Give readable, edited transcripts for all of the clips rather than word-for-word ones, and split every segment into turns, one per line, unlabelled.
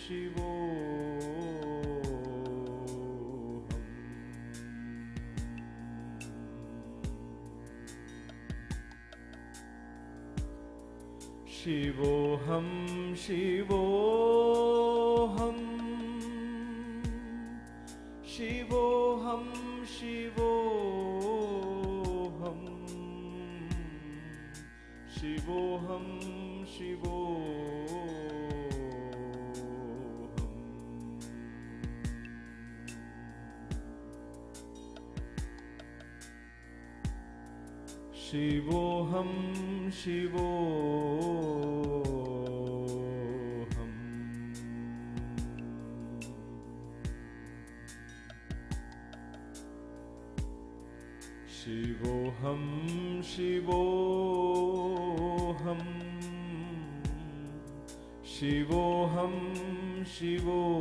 Shivoham, Shivoham, Shivoham, Shivoham, Shivoham, Shivoham, Shivoham, Shivoham, Shivoham, Shivoham, Shivoham.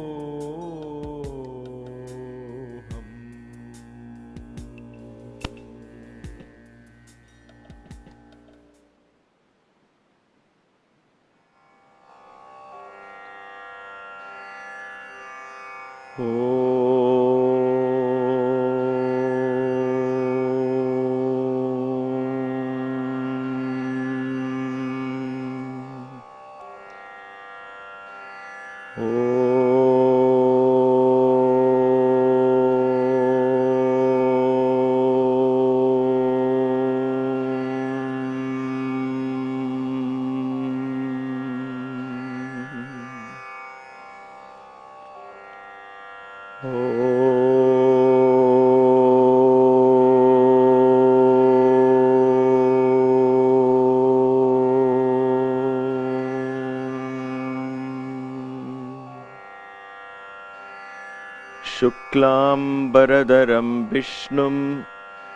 Shuklambaradaram Vishnum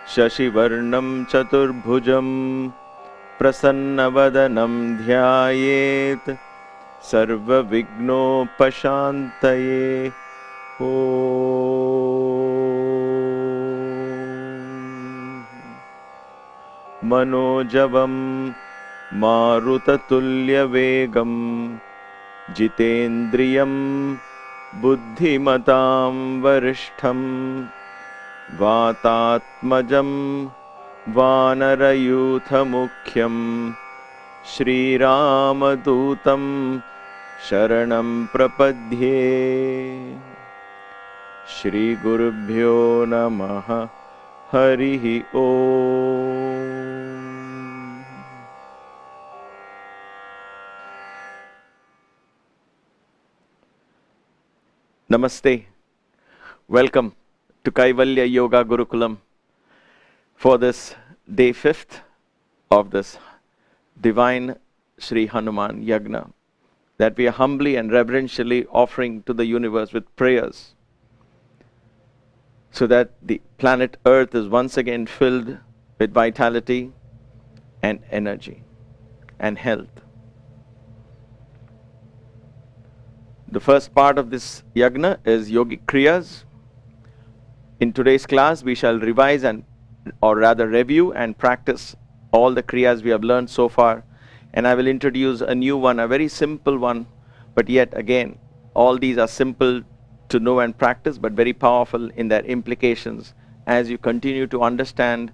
Shashivarnam Chaturbhujam Prasannavadanam Dhyayet Sarva Vignopashantaye. Manojavam Marutatulya Vegam Jitendriyam Buddhimatam Varishtham Vatatmajam Vanarayuthamukhyam Shri Ramadutam Sharanam Prapadhye. Shri Gurubhyo Namaha. Harihi Om. Namaste. Welcome to Kaivalya Yoga Gurukulam for this day 5th of this divine Sri Hanuman Yagna that we are humbly and reverentially offering to the universe with prayers, so that the planet Earth is once again filled with vitality and energy and health. The first part of this yagna is Yogic Kriyas. In today's class, we shall revise or rather review and practice all the Kriyas we have learned so far. And I will introduce a new one, a very simple one, but yet again, all these are simple to know and practice, but very powerful in their implications as you continue to understand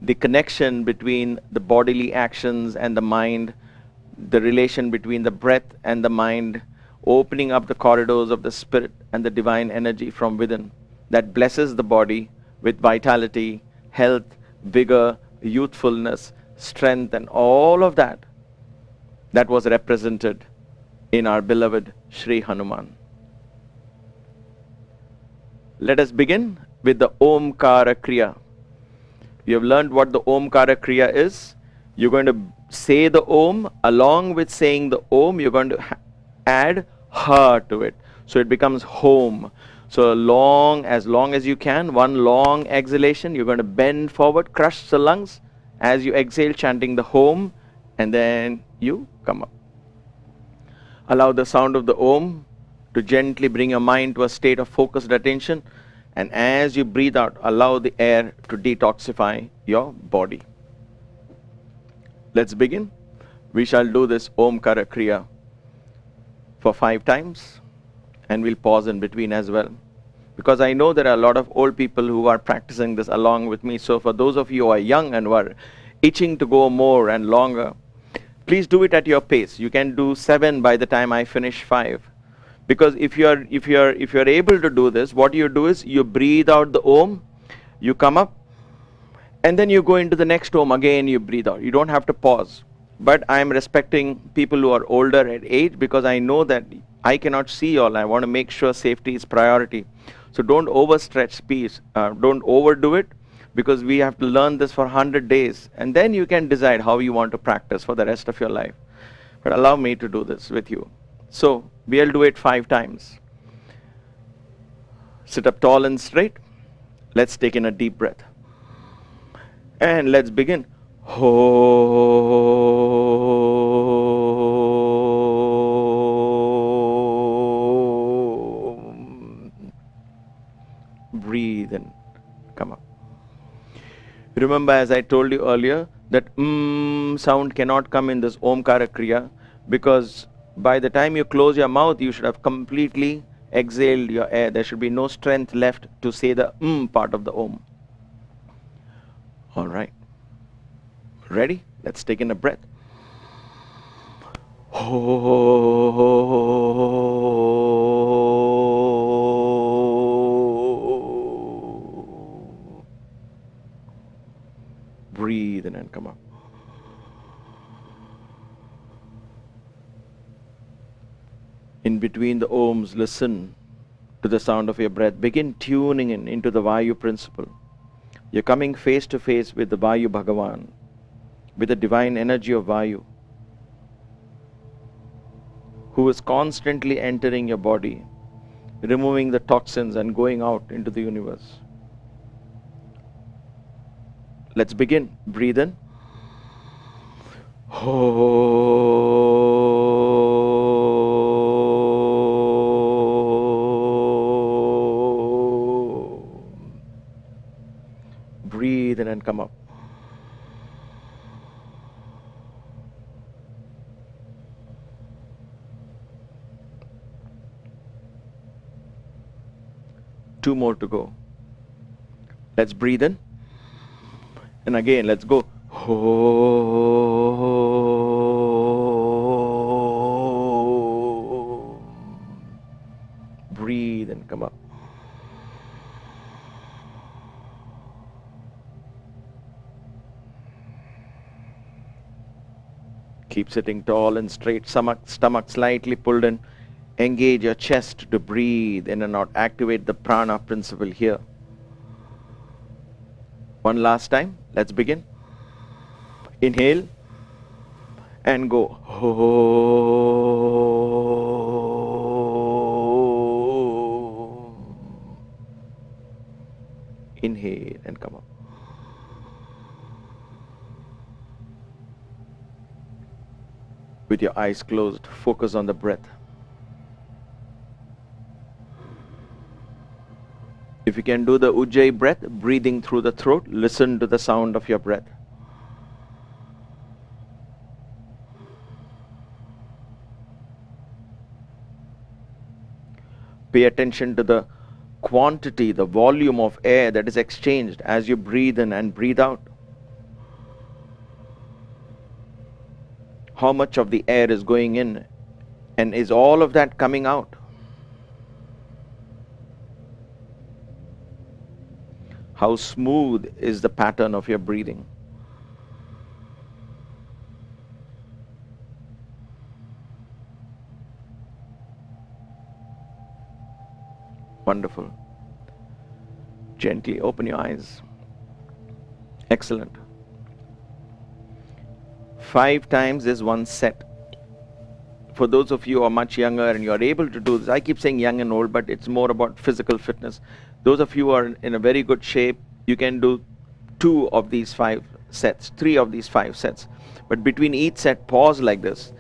the connection between the bodily actions and the mind, the relation between the breath and the mind, opening up the corridors of the spirit and the divine energy from within that blesses the body with vitality, health, vigor, youthfulness, strength, and all of that was represented in our beloved Sri Hanuman. Let us begin with the Omkar Kriya. You have learned what the Omkar Kriya is. You're going to say the Om. Along with saying the Om, you're going to add Ha to it. So it becomes home. So as long as you can, one long exhalation, you're going to bend forward, crush the lungs as you exhale, chanting the home, and then you come up. Allow the sound of the Om to gently bring your mind to a state of focused attention. And as you breathe out, allow the air to detoxify your body. Let's begin. We shall do this Omkara Kriya for 5 times. And we'll pause in between as well. Because I know there are a lot of old people who are practicing this along with me. So for those of you who are young and who are itching to go more and longer, please do it at your pace. You can do 7 by the time I finish 5. Because if you're able to do this, what you do is you breathe out the Om, you come up, and then you go into the next Om again, you breathe out. You don't have to pause. But I'm respecting people who are older at age because I know that I cannot see you all. I want to make sure safety is priority. So don't overstretch speed. Don't overdo it, because we have to learn this for 100 days. And then you can decide how you want to practice for the rest of your life. But allow me to do this with you. So we'll do it 5 times. Sit up tall and straight. Let's take in a deep breath. And let's begin. Breathe in. Come up. Remember, as I told you earlier, that sound cannot come in this Omkara Kriya, because by the time you close your mouth, you should have completely exhaled your air. There should be no strength left to say the part of the Om. All right. Ready? Let's take in a breath. Breathe in and come up. In between the Oms, listen to the sound of your breath. Begin tuning in into the Vayu principle. You're coming face to face with the Vayu Bhagavan, with the divine energy of Vayu, who is constantly entering your body, removing the toxins and going out into the universe. Let's begin. Breathe in. Breathe in and come up. Two more to go. Let's breathe in. And again, let's go. Breathe and come up. Keep sitting tall and straight, stomach slightly pulled in. Engage your chest to breathe in and out. Activate the prana principle here. One last time. Let's begin. Inhale and go. Inhale and come up. With your eyes closed, focus on the breath. If you can do the Ujjayi breath, breathing through the throat, listen to the sound of your breath. Pay attention to the quantity, the volume of air that is exchanged as you breathe in and breathe out. How much of the air is going in, and is all of that coming out? How smooth is the pattern of your breathing? Wonderful. Gently open your eyes. Excellent. 5 times is one set. For those of you who are much younger and you are able to do this, I keep saying young and old, but it's more about physical fitness. Those of you who are in a very good shape, you can do 2 of these 5 sets, 3 of these 5 sets. But between each set, pause like this.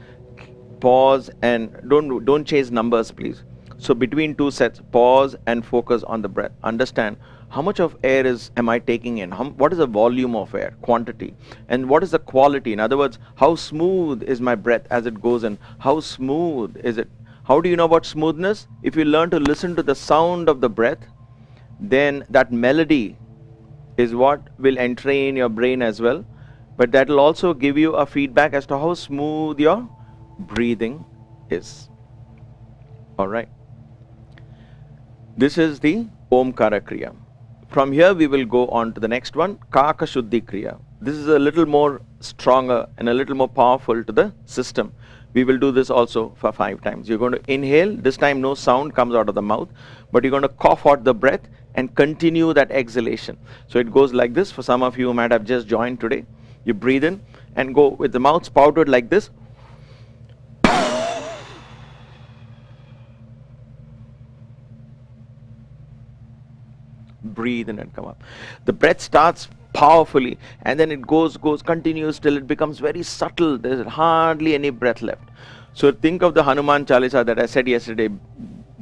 Pause and don't chase numbers, please. So between 2 sets, pause and focus on the breath. Understand how much of air am I taking in? What is the volume of air, quantity? And what is the quality? In other words, how smooth is my breath as it goes in? How smooth is it? How do you know about smoothness? If you learn to listen to the sound of the breath, then that melody is what will entrain your brain as well. But that will also give you a feedback as to how smooth your breathing is. Alright. This is the Omkara Kriya. From here we will go on to the next one, Kaka Shuddhi Kriya. This is a little more stronger and a little more powerful to the system. We will do this also for 5 times. You're going to inhale, this time no sound comes out of the mouth, but you're going to cough out the breath and continue that exhalation. So it goes like this. For some of you who might have just joined today, you breathe in and go with the mouth spouted like this. Breathe in and come up. The breath starts powerfully and then it goes, continues till it becomes very subtle. There's hardly any breath left. So think of the Hanuman Chalisa that I said yesterday.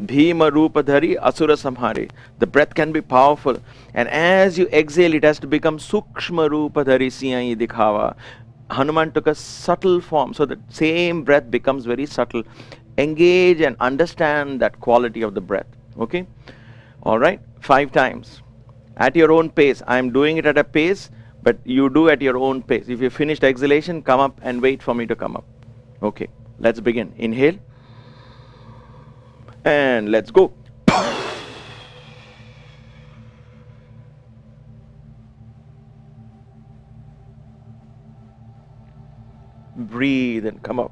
Bhima Rupa Dhari Asura Samhare. The breath can be powerful, and as you exhale it has to become Sukshma Rupa Dhari Siyai Dikhava. Hanuman took a subtle form, so the same breath becomes very subtle. Engage and understand that quality of the breath. Okay? Alright? 5 times. At your own pace. I am doing it at a pace, but you do at your own pace. If you finished exhalation, come up and wait for me to come up. Okay, let's begin. Inhale. And let's go. Breathe and come up.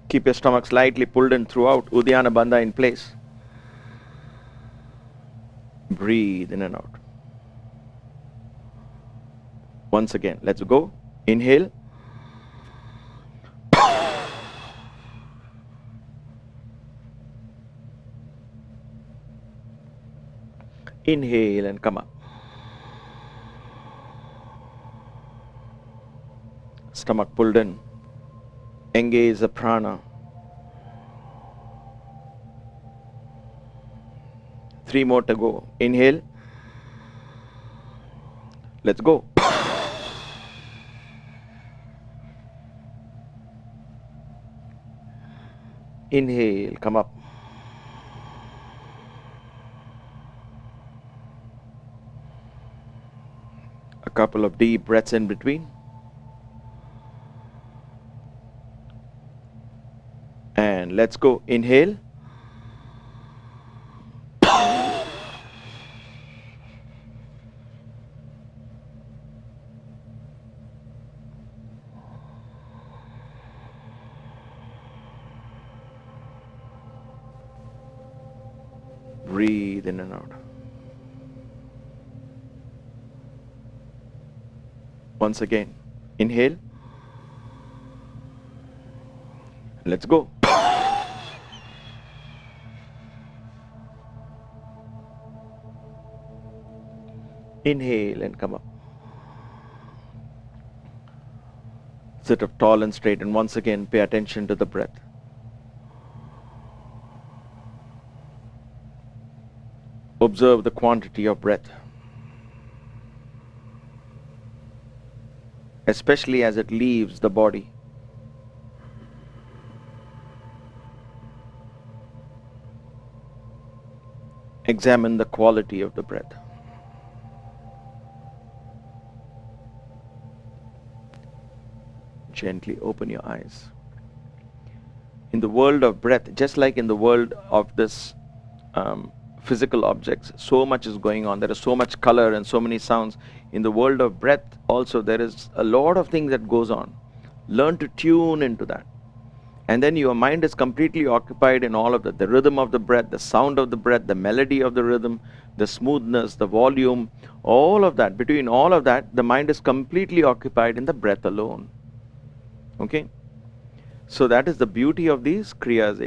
Keep your stomach slightly pulled in throughout. Uddiyana Bandha in place. Breathe in and out. Once again, let's go. Inhale. Inhale and come up. Stomach pulled in. Engage the prana. 3 more to go. Inhale. Let's go. Inhale, come up. A couple of deep breaths in between. And let's go. Inhale. Breathe in and out. Once again, inhale. Let's go. Inhale and come up. Sit up tall and straight, and once again pay attention to the breath. Observe the quantity of breath, especially as it leaves the body. Examine the quality of the breath. Gently open your eyes. In the world of breath, just like in the world of this physical objects, so much is going on. There is so much color and so many sounds. In the world of breath also there is a lot of things that goes on. Learn to tune into that, and then your mind is completely occupied in all of that. The rhythm of the breath, the sound of the breath, the melody of the rhythm, the smoothness, the volume, all of that. Between all of that, the mind is completely occupied in the breath alone. Okay? So that is the beauty of these kriyas.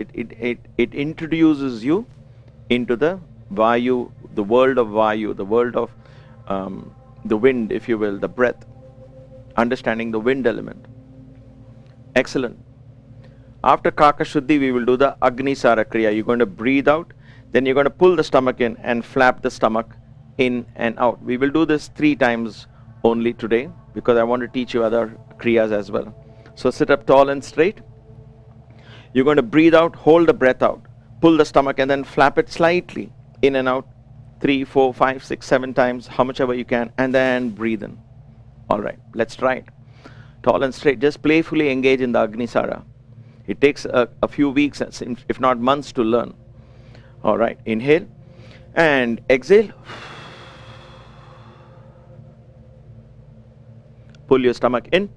It introduces you into the Vayu, the world of Vayu, the world of the wind, if you will, the breath, understanding the wind element. Excellent. After Kaka Shuddhi, we will do the Agnisara Kriya. You're going to breathe out, then you're going to pull the stomach in and flap the stomach in and out. We will do this 3 times only today, because I want to teach you other kriyas as well. So sit up tall and straight. You're going to breathe out, hold the breath out, pull the stomach, and then flap it slightly in and out 3, 4, 5, 6, 7 times, how much ever you can, and then breathe in. All right, let's try it. Tall and straight, just playfully engage in the Agnisara. It takes a few weeks, if not months, to learn. All right, inhale and exhale. Pull your stomach in.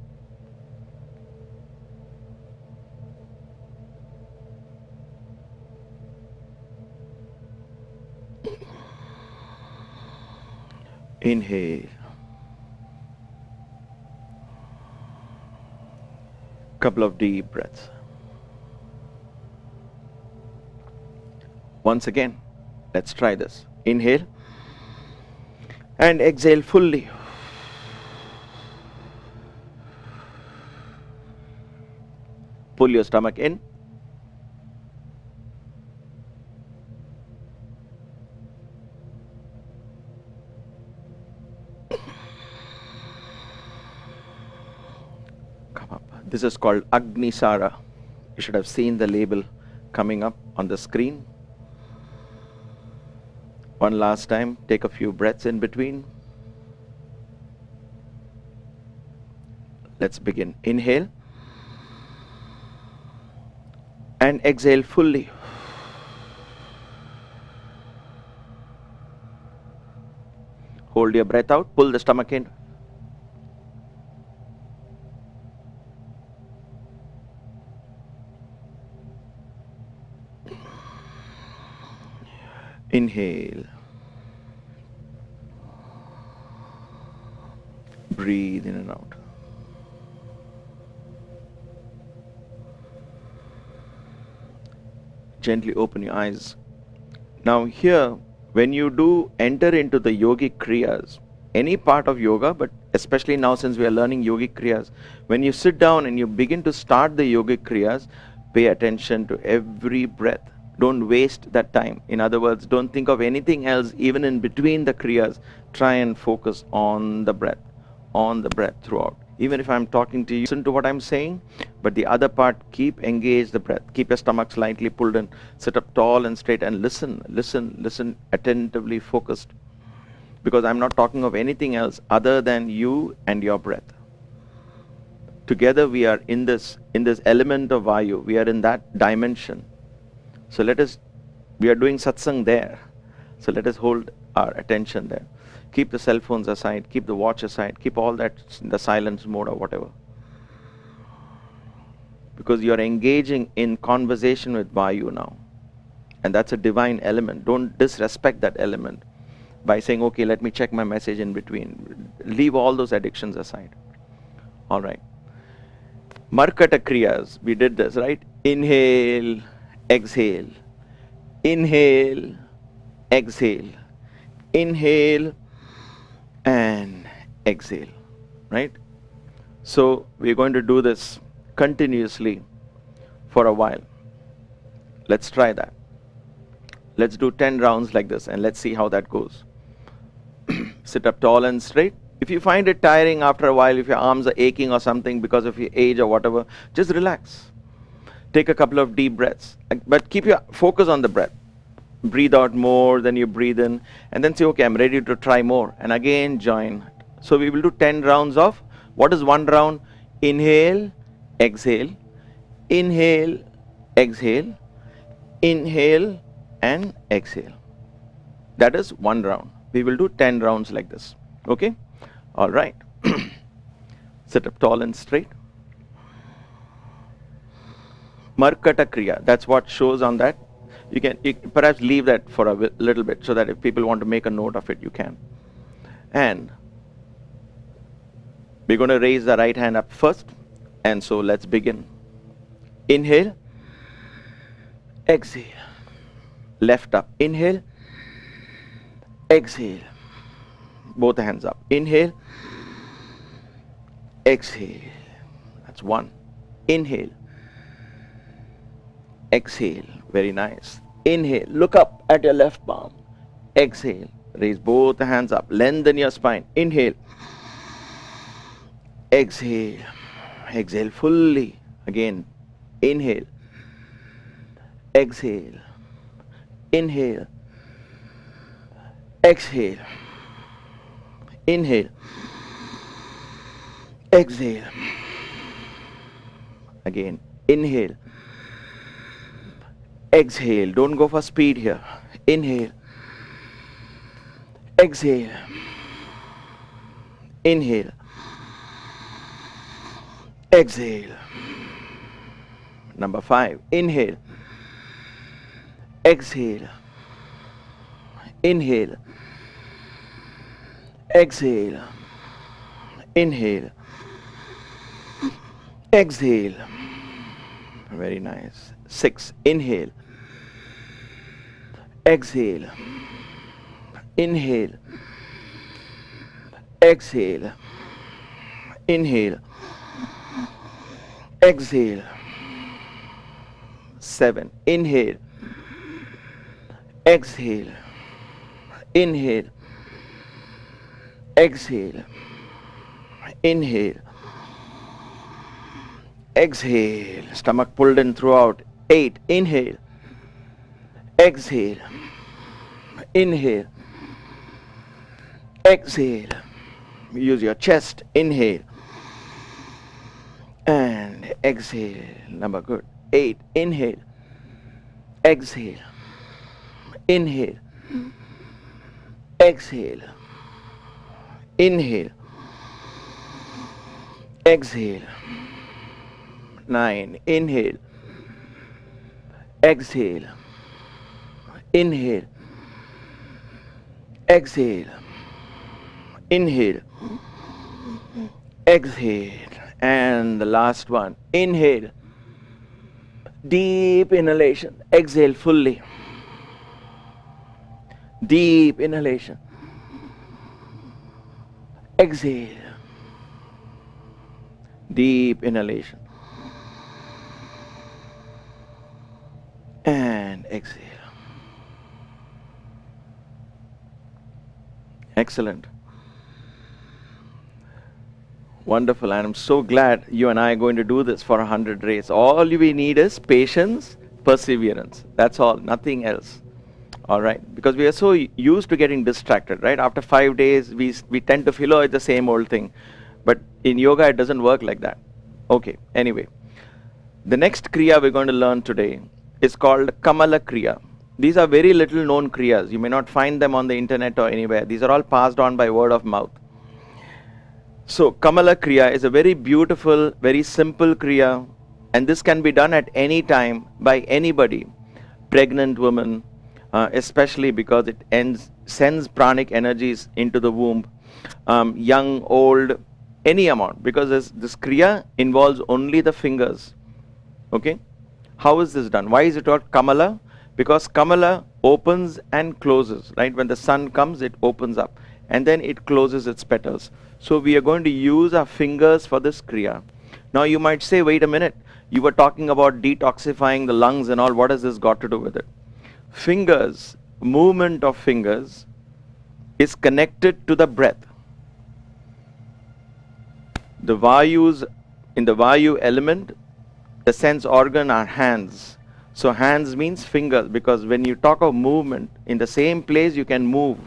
Inhale. Couple of deep breaths. Once again, let's try this. Inhale and exhale fully. Pull your stomach in. Come up. This is called Agnisara. You should have seen the label coming up on the screen. One last time, take a few breaths in between. Let's begin. Inhale and exhale fully. Hold your breath out, pull the stomach in. Inhale. Breathe in and out. Gently open your eyes. Now here, when you do enter into the Yogic Kriyas, any part of yoga, but especially now since we are learning Yogic Kriyas, when you sit down and you begin to start the Yogic Kriyas, pay attention to every breath. Don't waste that time. In other words, don't think of anything else even in between the Kriyas. Try and focus on the breath throughout. Even if I'm talking to you, listen to what I'm saying, but the other part, keep engaged the breath. Keep your stomach slightly pulled in. Sit up tall and straight and listen attentively focused. Because I'm not talking of anything else other than you and your breath. Together we are in this element of Vayu. We are in that dimension. So we are doing satsang there. So let us hold our attention there. Keep the cell phones aside, keep the watch aside, keep all that in the silence mode or whatever. Because you are engaging in conversation with Vayu now. And that's a divine element. Don't disrespect that element by saying, okay, let me check my message in between. Leave all those addictions aside. All right. Marcatakris, we did this, right? Inhale, exhale. Inhale, exhale. Inhale and exhale, right? So we're going to do this continuously for a while. Let's try that. Let's do 10 rounds like this and let's see how that goes. Sit up tall and straight. If you find it tiring after a while, if your arms are aching or something because of your age or whatever, just relax. Take a couple of deep breaths, but keep your focus on the breath. Breathe out more than you breathe in, and then say, okay, I'm ready to try more, and again join. So we will do 10 rounds of, what is one round? Inhale, exhale, inhale, exhale, inhale and exhale. That is one round. We will do 10 rounds like this. Okay? All right. Sit up tall and straight. Markata, that's what shows on that. You can perhaps leave that for a little bit so that if people want to make a note of it, you can. And we're going to raise the right hand up first. And so let's begin. Inhale, exhale. Left up. Inhale, exhale. Both hands up. Inhale, exhale. That's one. Inhale, exhale. Very nice. Inhale, look up at your left palm. Exhale, raise both hands up. Lengthen your spine. Inhale, exhale. Exhale fully. Again, inhale, exhale, inhale, exhale, inhale, exhale. Again, inhale, exhale. Don't go for speed here. Inhale, exhale, inhale, exhale. Number 5, inhale, exhale, inhale, exhale, inhale, exhale. Very nice. 6, inhale, exhale, inhale, exhale, inhale, exhale. 7, inhale, exhale, inhale, exhale, inhale, exhale. Stomach pulled in throughout. 8, inhale, exhale, inhale, exhale. Use your chest. Inhale and exhale. Number good. 8, inhale, exhale, inhale, exhale, inhale, exhale. 9, inhale, exhale, inhale, exhale, inhale, exhale. And the last one, inhale, deep inhalation, exhale fully, deep inhalation, exhale, deep inhalation, and exhale. Excellent. Wonderful, and I'm so glad you and I are going to do this for 100 days. All we need is patience, perseverance. That's all, nothing else. All right, because we are so used to getting distracted, right? After 5 days, we tend to feel, oh, it's the same old thing. But in yoga, it doesn't work like that. Okay, anyway. The next Kriya we're going to learn today is called Kamala Kriya. These are very little known Kriyas. You may not find them on the internet or anywhere. These are all passed on by word of mouth. So Kamala Kriya is a very beautiful, very simple Kriya, and this can be done at any time by anybody. Pregnant women, especially because it sends pranic energies into the womb. Young, old, any amount, because this Kriya involves only the fingers. Okay? How is this done? Why is it called Kamala? Because Kamala opens and closes, right? When the sun comes, it opens up, and then it closes its petals. So we are going to use our fingers for this Kriya. Now you might say, wait a minute, you were talking about detoxifying the lungs and all, what has this got to do with it? Fingers, movement of fingers is connected to the breath. The Vayus, in the Vayu element, the sense organ are hands. So hands means fingers, because when you talk of movement, in the same place you can move,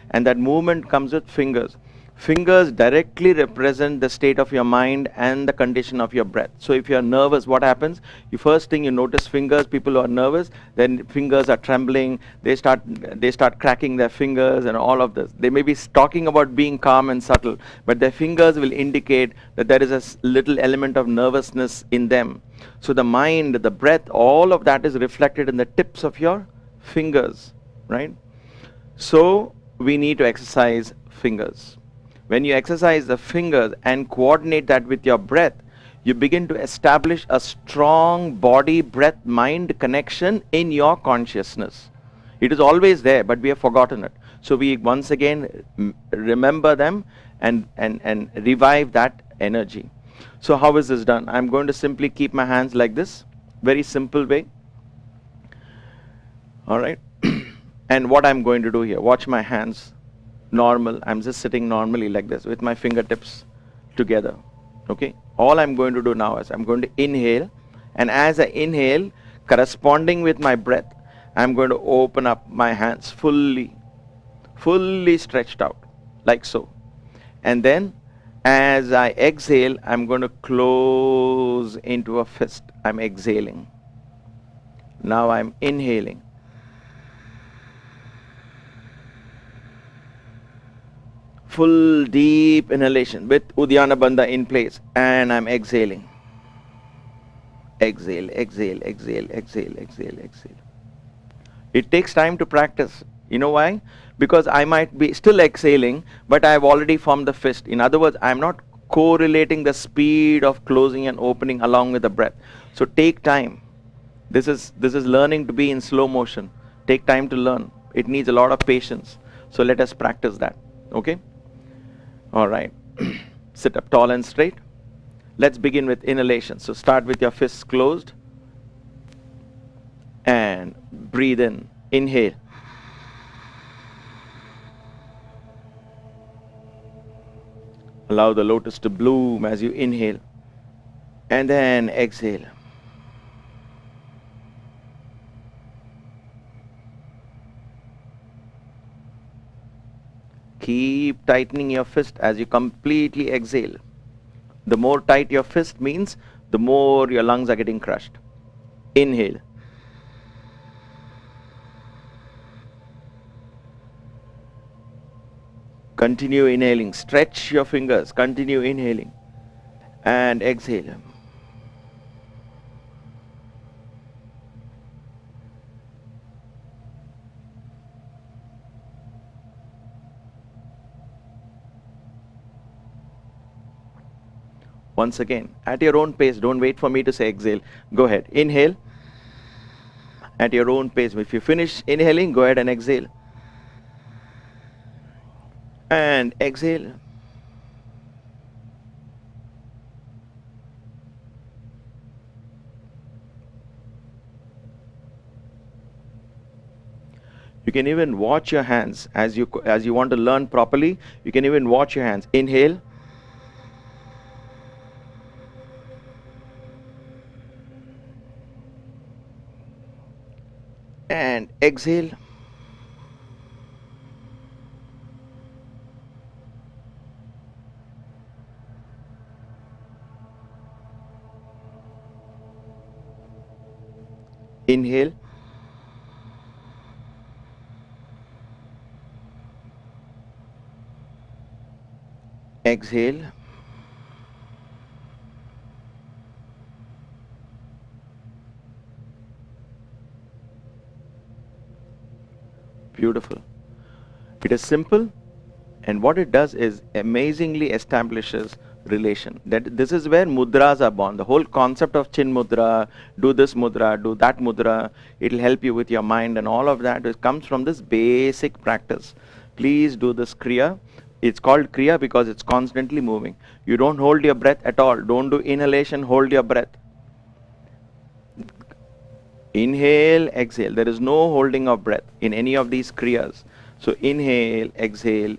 and that movement comes with fingers. Fingers directly represent the state of your mind and the condition of your breath. So if you are nervous, what happens? You first thing you notice fingers, people who are nervous, then fingers are trembling, they start cracking their fingers and all of this. They may be talking about being calm and subtle, but their fingers will indicate that there is a little element of nervousness in them. So the mind, the breath, all of that is reflected in the tips of your fingers, right? So we need to exercise fingers. When you exercise the fingers and coordinate that with your breath, you begin to establish a strong body, breath, mind connection in your consciousness. It is always there, but we have forgotten it. So we once again remember them and revive that energy. So how is this done? I'm going to simply keep my hands like this, very simple way. All right. And what I'm going to do here, watch my hands. Normal, I'm just sitting normally like this with my fingertips together. Okay, all I'm going to do now is I'm going to inhale, and as I inhale, Corresponding with my breath, I'm going to open up my hands fully stretched out, like so. And then as I exhale, I'm going to close into a fist. I'm exhaling. Now I'm inhaling. Full deep inhalation with Uddiyana Bandha in place, and I'm exhaling. Exhale, exhale, exhale, exhale, exhale, exhale. It takes time to practice. You know why? Because I might be still exhaling, but I've already formed the fist. In other words, I'm not correlating the speed of closing and opening along with the breath. So take time. This is learning to be in slow motion. Take time to learn. It needs a lot of patience. So let us practice that. Okay? All right. Sit up tall and straight. Let's begin with inhalation. So start with your fists closed. And breathe in. Inhale. Allow the lotus to bloom as you inhale. And then exhale. Keep tightening your fist as you completely exhale. The more tight your fist means, the more your lungs are getting crushed. Inhale. Continue inhaling. Stretch your fingers. Continue inhaling. And exhale. Once again, at your own pace. Don't wait for me to say exhale. Go ahead. Inhale. At your own pace. If you finish inhaling, go ahead and exhale. And exhale. You can even watch your hands as you want to learn properly. You can even watch your hands. Inhale. And exhale. Inhale. Exhale. Beautiful. It is simple, and what it does is amazingly establishes relation. That this is where mudras are born. The whole concept of chin mudra, do this mudra, do that mudra, it'll help you with your mind and all of that. It comes from this basic practice. Please do this kriya. It's called kriya because it's constantly moving. You don't hold your breath at all. Don't do inhalation, hold your breath. Inhale, exhale. There is no holding of breath in any of these kriyas. So inhale, exhale,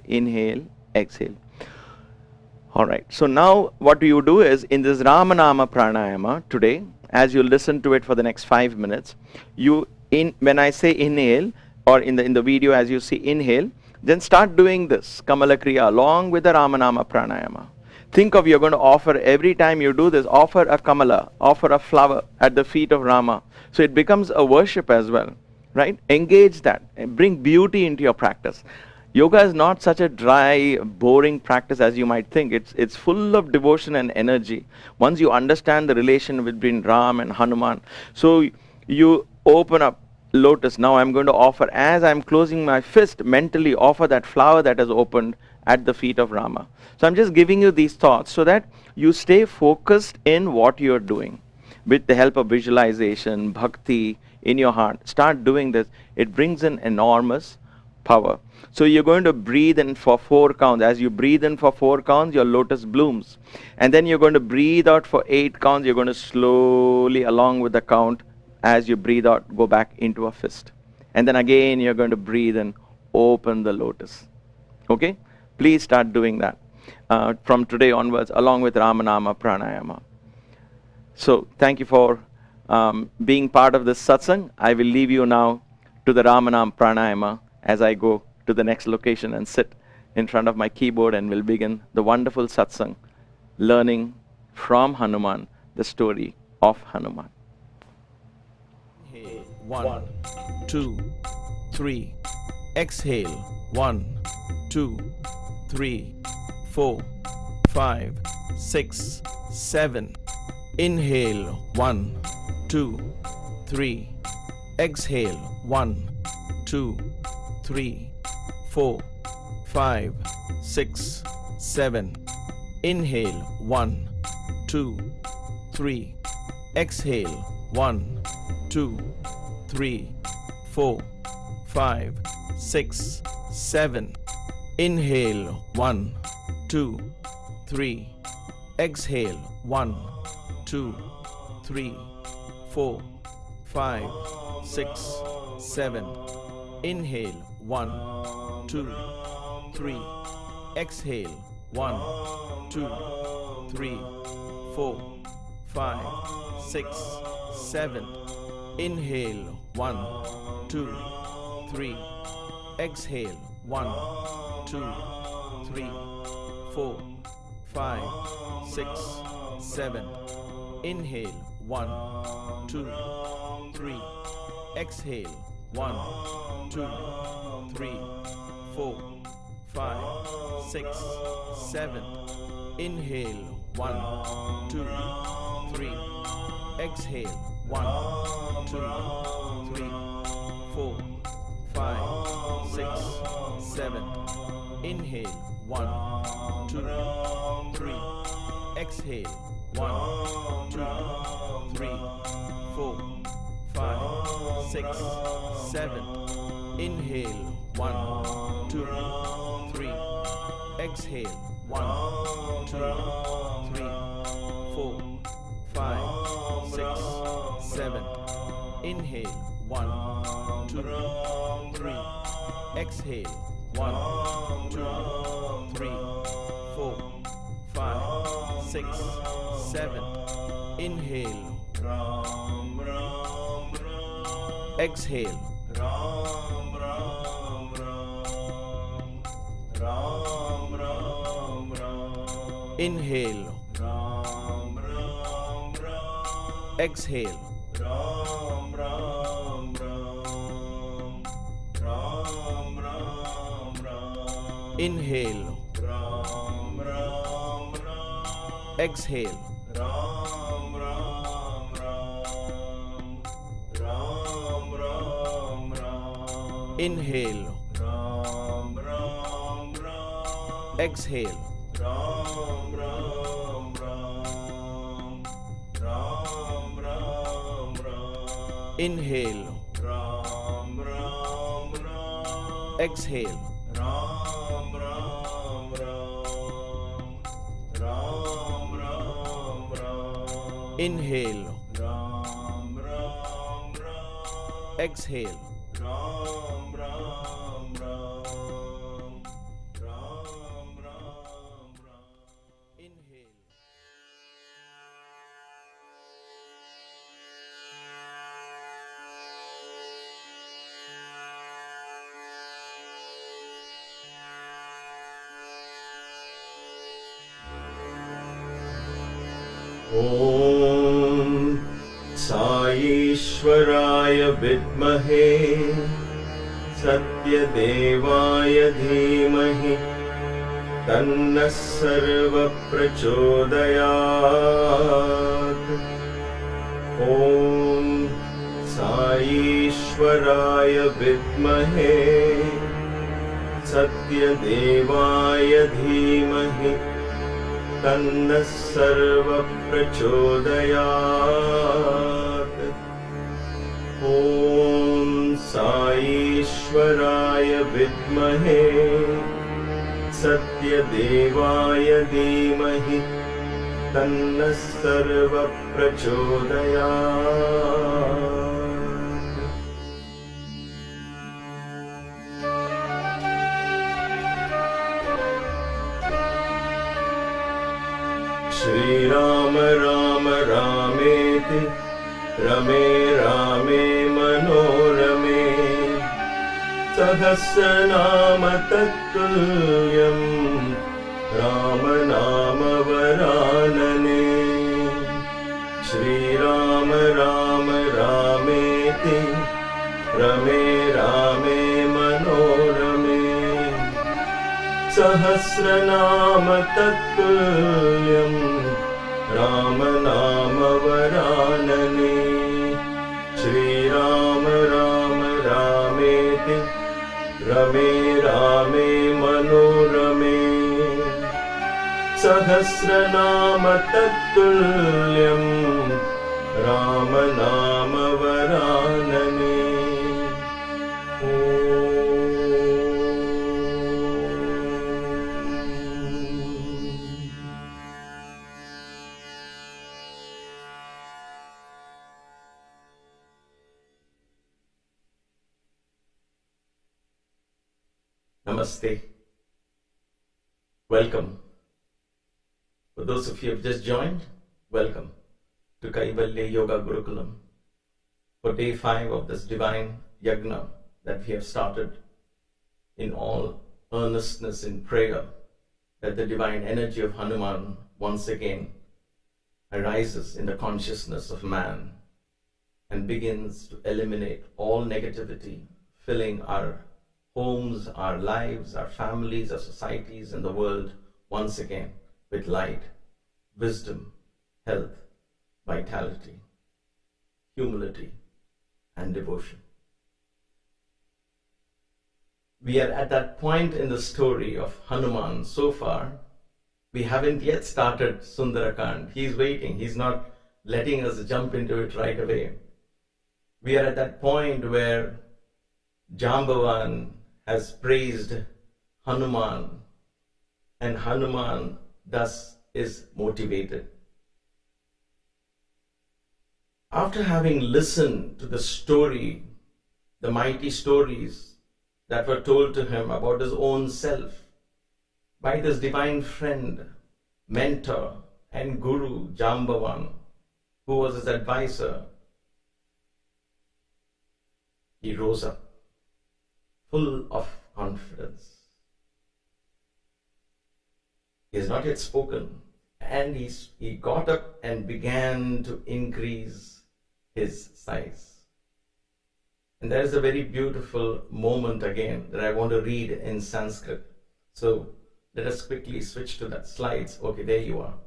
Alright, so now what you do is in this Ramanama Pranayama today, as you listen to it for the next 5 minutes, when I say inhale, or in the video as you see inhale, then start doing this Kamala Kriya along with the Ramanama Pranayama. Think of you're going to offer, every time you do this, offer a Kamala, offer a flower at the feet of Rama. So it becomes a worship as well, right? Engage that and bring beauty into your practice. Yoga is not such a dry, boring practice as you might think. It's full of devotion and energy. Once you understand the relation between Ram and Hanuman, so you open up lotus. Now I'm going to offer, as I'm closing my fist, mentally offer that flower that has opened at the feet of Rama. So I'm just giving you these thoughts so that you stay focused in what you're doing. With the help of visualization, bhakti in your heart, start doing this. It brings in enormous power. So you're going to breathe in for 4 counts. As you breathe in for 4 counts, your lotus blooms. And then you're going to breathe out for 8 counts. You're going to slowly, along with the count, as you breathe out, go back into a fist. And then again, you're going to breathe in, open the lotus. Okay? Please start doing that from today onwards, along with Ramanama Pranayama. So thank you for being part of this satsang. I will leave you now to the Ramana Pranayama as I go to the next location and sit in front of my keyboard, and will begin the wonderful satsang, learning from Hanuman the story of Hanuman.
1, 2, 3. Exhale. 1, 2, 3, 4, 5, 6, 7. Inhale. 1, 2, 3. Exhale. 1, 2, 3, 4, 5, 6, 7. Inhale. 1, 2, 3. Exhale. 1, 2, 3, 4, 5, 6, 7. Inhale. 1, 2, 3. Exhale. 1, 2, 3, 4, 5, 6, 7. Inhale. 1, 2, 3. Exhale. 1, 2, 3, 4, 5, 6, 7. Inhale. 1, 2, 3. Exhale. 1, 2, 3, 4, 5, 6, 7. Inhale. 1, 2, 3. Exhale. 1, 2, 3, 4, 5, 6, 7. Inhale. 1, 2, 3. Exhale. 1, 2, 3, 4, 5, 6, 7. Inhale. 1, 2, 3. Exhale. 1, 2, 3, 4, 5, 6, 7. Inhale. 1, 2, 3. Exhale. 1, 2, 3, 4, 5, 6, 7. Inhale. 1, 2, 3. Exhale. 1, 2, 3, 4, 5, 6, 7. Inhale. Exhale. Inhale. Exhale. Inhale. Exhale. Inhale. Exhale. Inhale. Exhale. Inhale. Exhale.
ॐ साईश्वराय विद्महे सत्यदेवाय धीमहि तन्नः सर्वप्रचोदयात्। ॐ साईश्वराय विद्महे सत्यदेवाय धीमहि तन्नः सर्वप्रचोदयात्। ॐ साईश्वराय विद्महे सत्यदेवाय धीमहि तन्नः सर्वप्रचोदयात्। श्रीराम राम रामेति रमे रामे मनोरमे सहस्रनाम तत्तुल्यम् राम नाम वरानने श्रीराम राम रामेति रमे रामे मनोरमे सहस्रनाम तत्तुल्यम् राम नाम वरानने श्रीराम राम रामेति रमे रामे मनोरमे सहस्रनाम तत्तुल्यम् राम नाम वरानने Namaste. Welcome. For those of you who have just joined, welcome to Kaivalya Yoga Gurukulam for day 5 of this divine yagna that we have started in all earnestness in prayer that the divine energy of Hanuman once again arises in the consciousness of man and begins to eliminate all negativity, filling our homes, our lives, our families, our societies, and the world once again with light, wisdom, health, vitality, humility, and devotion. We are at that point in the story of Hanuman so far. We haven't yet started Sundarakand. He's waiting. He's not letting us jump into it right away. We are at that point where Jambavan has praised Hanuman, and Hanuman thus is motivated. After having listened to the story, the mighty stories that were told to him about his own self by this divine friend, mentor, and guru Jambavan, who was his advisor, he rose up full of confidence. He has not yet spoken, and he got up and began to increase his size. And there is a very beautiful moment again that I want to read in Sanskrit. So let us quickly switch to that slides. Okay, there you are.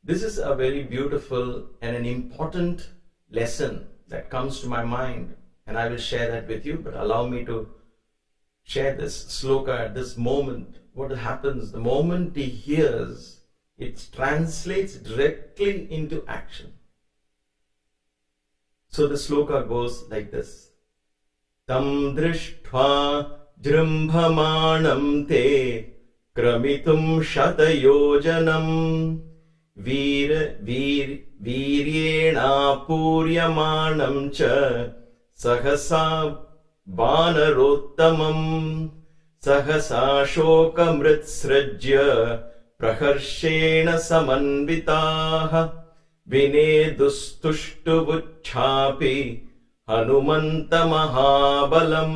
This is a very beautiful and an important lesson that comes to my mind, and I will share that with you, but allow me to share this sloka at this moment. What happens the moment he hears, it translates directly into action. So the sloka goes like this. Tam drishtva jrimbhamanam te kramitum shatayojanam viryena puryamanam cha sahasa Vanarottamam sahasa shokamritsrajya praharshena samanvitaha vinedustushtuvuchhapi hanumanta mahabalam.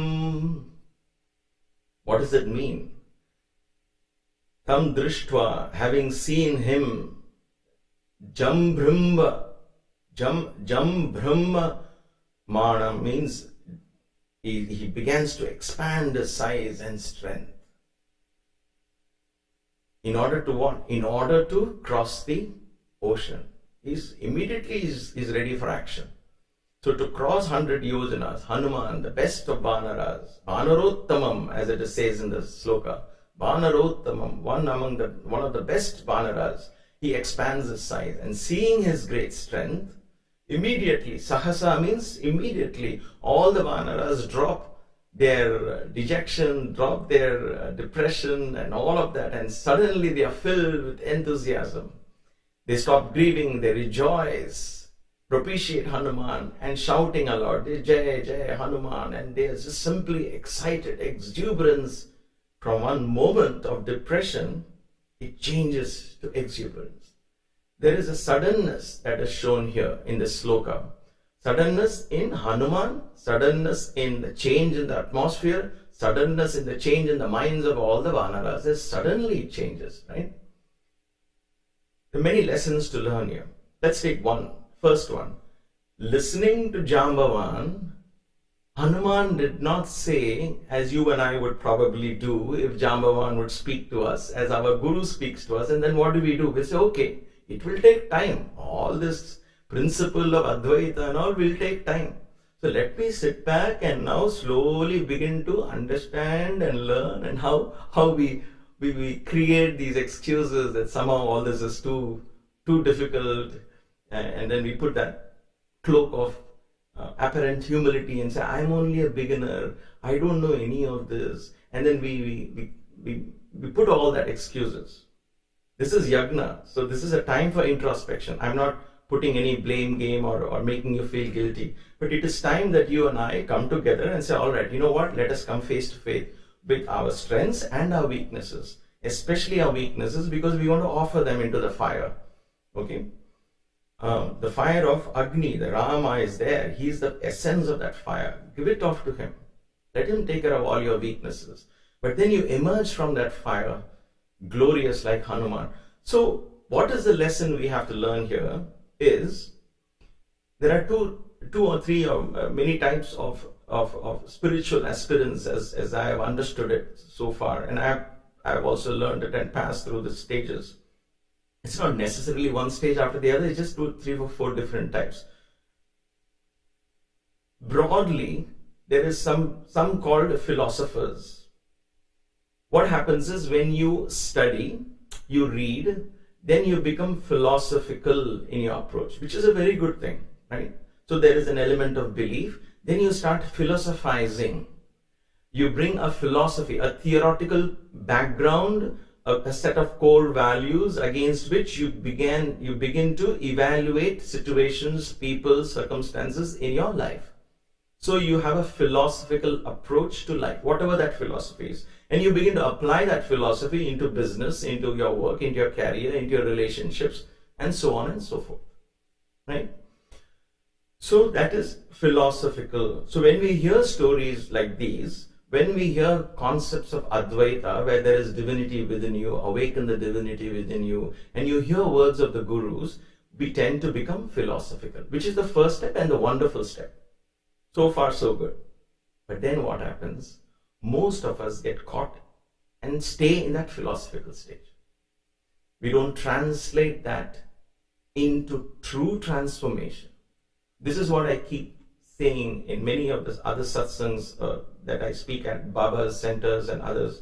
What does it mean? Tam drishtva, having seen him, jambhramba mana means he begins to expand his size and strength. In order to what? In order to cross the ocean. He's ready for action. So to cross 100 yojanas, Hanuman, the best of Vanaras, Vanarottamam, as it says in the sloka, Vanarottamam, one of the best Vanaras, he expands his size, and seeing his great strength, immediately, sahasa means immediately, all the Vanaras drop their dejection, drop their depression and all of that, and suddenly they are filled with enthusiasm. They stop grieving, they rejoice, propitiate Hanuman and shouting aloud, Jai Jai Hanuman, and they are just simply excited, exuberance. From one moment of depression, it changes to exuberance. There is a suddenness that is shown here in the sloka. Suddenness in Hanuman, suddenness in the change in the atmosphere, suddenness in the change in the minds of all the Vanaras. It suddenly changes, right? There are many lessons to learn here. Let's take one. First one. Listening to Jambavan, Hanuman did not say, as you and I would probably do if Jambavan would speak to us, as our Guru speaks to us, and then what do? We say, okay, it will take time. All this principle of Advaita and all will take time. So let me sit back and now slowly begin to understand and learn, and how we create these excuses that somehow all this is too difficult, and then we put that cloak of apparent humility and say, I'm only a beginner, I don't know any of this, and then we put all that excuses. This is yagna, so this is a time for introspection. I'm not putting any blame game or making you feel guilty, but it is time that you and I come together and say, all right, you know what, let us come face to face with our strengths and our weaknesses, especially our weaknesses, because we want to offer them into the fire. Okay? The fire of Agni, the Rama is there. He is the essence of that fire. Give it off to him. Let him take care of all your weaknesses. But then you emerge from that fire glorious like Hanuman. So what is the lesson we have to learn here is there are two or three or many types of spiritual aspirants as I have understood it so far. And I have also learned it and passed through the stages. It's not necessarily one stage after the other, it's just 2, 3 or 4 different types. Broadly, there is some called philosophers. What happens is when you study, you read, then you become philosophical in your approach, which is a very good thing, right? So there is an element of belief, then you start philosophizing. You bring a philosophy, a theoretical background, a set of core values against which you begin to evaluate situations, people, circumstances in your life. So you have a philosophical approach to life, whatever that philosophy is. And you begin to apply that philosophy into business, into your work, into your career, into your relationships, and so on and so forth. Right? So that is philosophical. So when we hear stories like these, when we hear concepts of Advaita, where there is divinity within you, awaken the divinity within you, and you hear words of the Gurus, we tend to become philosophical, which is the first step and the wonderful step. So far, so good. But then what happens? Most of us get caught and stay in that philosophical stage. We don't translate that into true transformation. This is what I keep saying in many of the other satsangs that I speak at Baba's centers and others.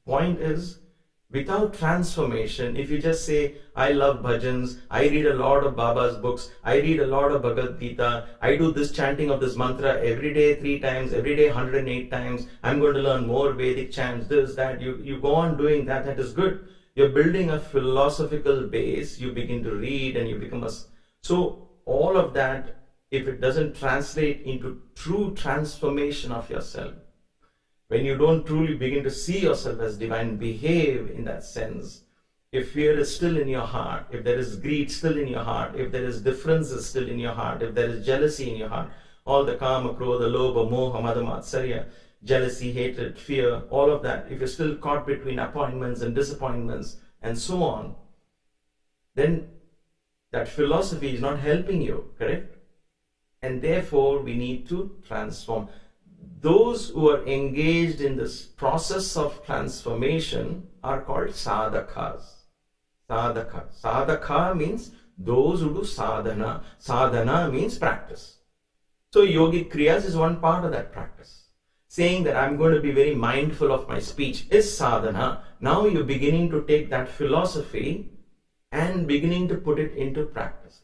Point is, without transformation, if you just say, I love bhajans, I read a lot of Baba's books, I read a lot of Bhagavad Gita, I do this chanting of this mantra every day 3 times, every day 108 times, I'm going to learn more Vedic chants, this, that, you go on doing that, that is good. You're building a philosophical base, you begin to read and you become a... So all of that, if it doesn't translate into true transformation of yourself, when you don't truly begin to see yourself as divine, behave in that sense, if fear is still in your heart, if there is greed still in your heart, if there is differences still in your heart, if there is jealousy in your heart, all the kama, krodha, lobha, moha, mada, matsarya, jealousy, hatred, fear, all of that, if you're still caught between appointments and disappointments and so on, then that philosophy is not helping you, correct? And therefore, we need to transform. Those who are engaged in this process of transformation are called sadhakas. Sadhaka. Sadhaka means those who do sadhana. Sadhana means practice. So Yogic Kriyas is one part of that practice. Saying that I'm going to be very mindful of my speech is sadhana. Now you're beginning to take that philosophy and beginning to put it into practice.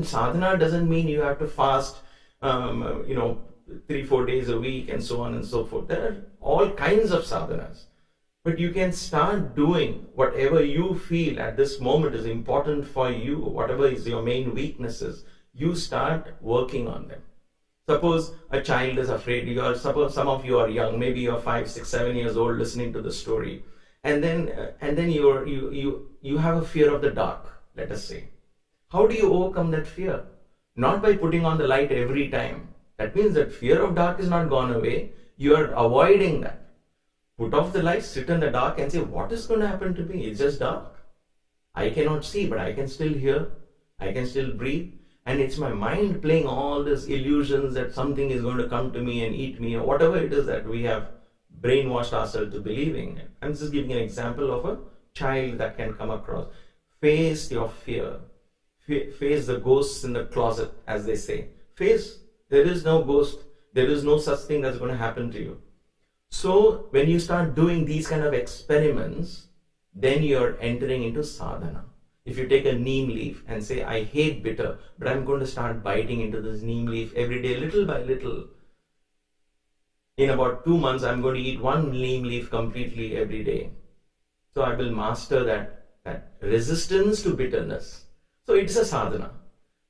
Sadhana doesn't mean you have to fast, 3-4 days a week and so on and so forth. There are all kinds of sadhanas. But you can start doing whatever you feel at this moment is important for you, whatever is your main weaknesses, you start working on them. Suppose a child is afraid, suppose some of you are young, maybe you're 5, 6, 7 years old listening to the story, and then you have a fear of the dark, let us say. How do you overcome that fear? not by putting on the light every time. That means that fear of dark is not gone away. You are avoiding that. Put off the light, sit in the dark and say, what is going to happen to me? It's just dark. I cannot see, but I can still hear. I can still breathe. And it's my mind playing all these illusions that something is going to come to me and eat me, or whatever it is that we have brainwashed ourselves to believing. I'm just giving an example of a child that can come across. Face your fear. Face the ghosts in the closet, as they say. Face. There is no ghost. There is no such thing that's going to happen to you. So when you start doing these kind of experiments, then you're entering into sadhana. If you take a neem leaf and say, I hate bitter, but I'm going to start biting into this neem leaf every day, little by little. In about 2 months, I'm going to eat one neem leaf completely every day. So I will master that resistance to bitterness. So it's a sadhana.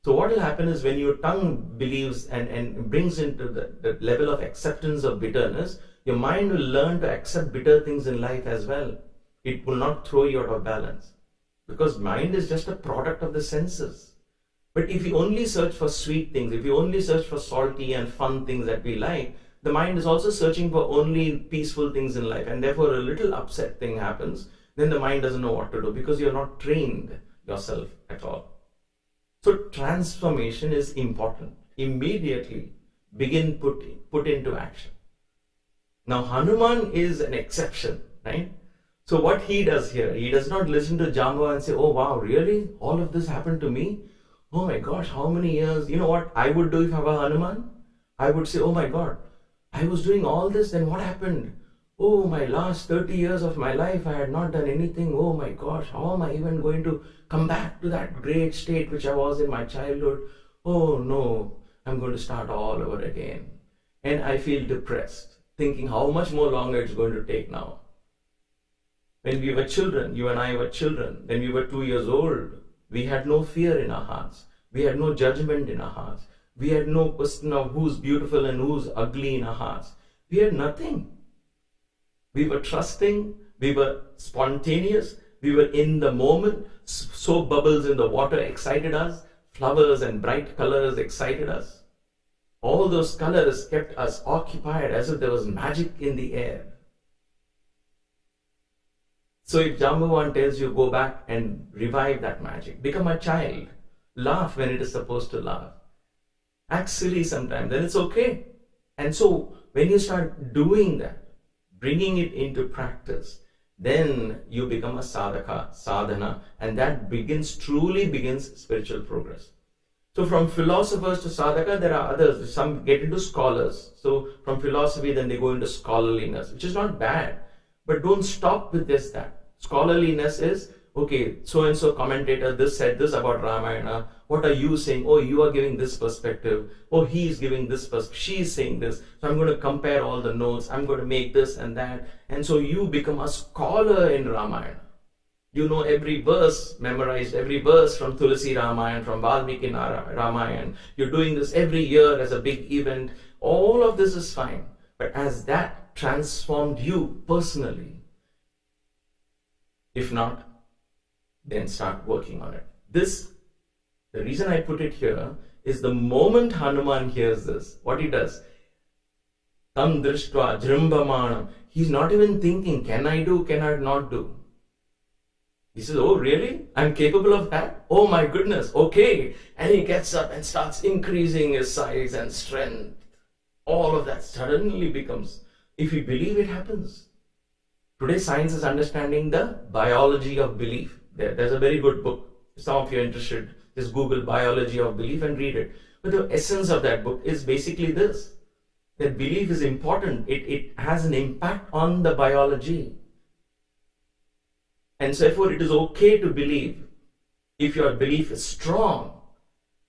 So what will happen is when your tongue believes and brings into the level of acceptance of bitterness, your mind will learn to accept bitter things in life as well. It will not throw you out of balance. Because mind is just a product of the senses. But if you only search for sweet things, if you only search for salty and fun things that we like, the mind is also searching for only peaceful things in life. And therefore a little upset thing happens, then the mind doesn't know what to do because you're not trained yourself at all. So transformation is important. Immediately begin put into action. Now Hanuman is an exception, right? So what he does here, he does not listen to Jambu and say, oh wow, really? All of this happened to me? Oh my gosh, how many years? You know what I would do if I were Hanuman? I would say, oh my God, I was doing all this, then what happened? Oh, my last 30 years of my life, I had not done anything. Oh my gosh, how am I even going to come back to that great state which I was in my childhood? Oh no, I'm going to start all over again. And I feel depressed, thinking how much more longer it's going to take now. When we were children, you and I were children, when we were 2 years old, we had no fear in our hearts. We had no judgment in our hearts. We had no question of who's beautiful and who's ugly in our hearts. We had nothing. We were trusting, we were spontaneous, we were in the moment. So bubbles in the water excited us, flowers and bright colors excited us. All those colors kept us occupied as if there was magic in the air. So if Jambavan tells you go back and revive that magic, become a child, laugh when it is supposed to laugh, act silly sometimes, then it's okay. And so when you start doing that, bringing it into practice, then you become a sadhaka, sadhana, and that truly begins spiritual progress. So from philosophers to sadhaka, there are others. Some get into scholars. So from philosophy, then they go into scholarliness, which is not bad. But don't stop with that. Scholarliness is, okay, so-and-so commentator, this said this about Ramayana. What are you saying? Oh, you are giving this perspective. Oh, he is giving this perspective. She is saying this. So I'm going to compare all the notes. I'm going to make this and that. And so you become a scholar in Ramayana. You know every verse, memorized every verse from Tulasi Ramayana, from Valmiki Ramayana. You're doing this every year as a big event. All of this is fine. But as that transformed you personally, if not, then start working on it. The reason I put it here is the moment Hanuman hears this, what he does, tam drishtva jrimbamanam, he's not even thinking, can I do, can I not do? He says, oh really? I'm capable of that? Oh my goodness, okay. And he gets up and starts increasing his size and strength. All of that suddenly becomes, if we believe, it happens. Today science is understanding the biology of belief. There's a very good book. If some of you are interested, just Google biology of belief and read it. But the essence of that book is basically this, that belief is important. It has an impact on the biology. And so therefore it is okay to believe if your belief is strong,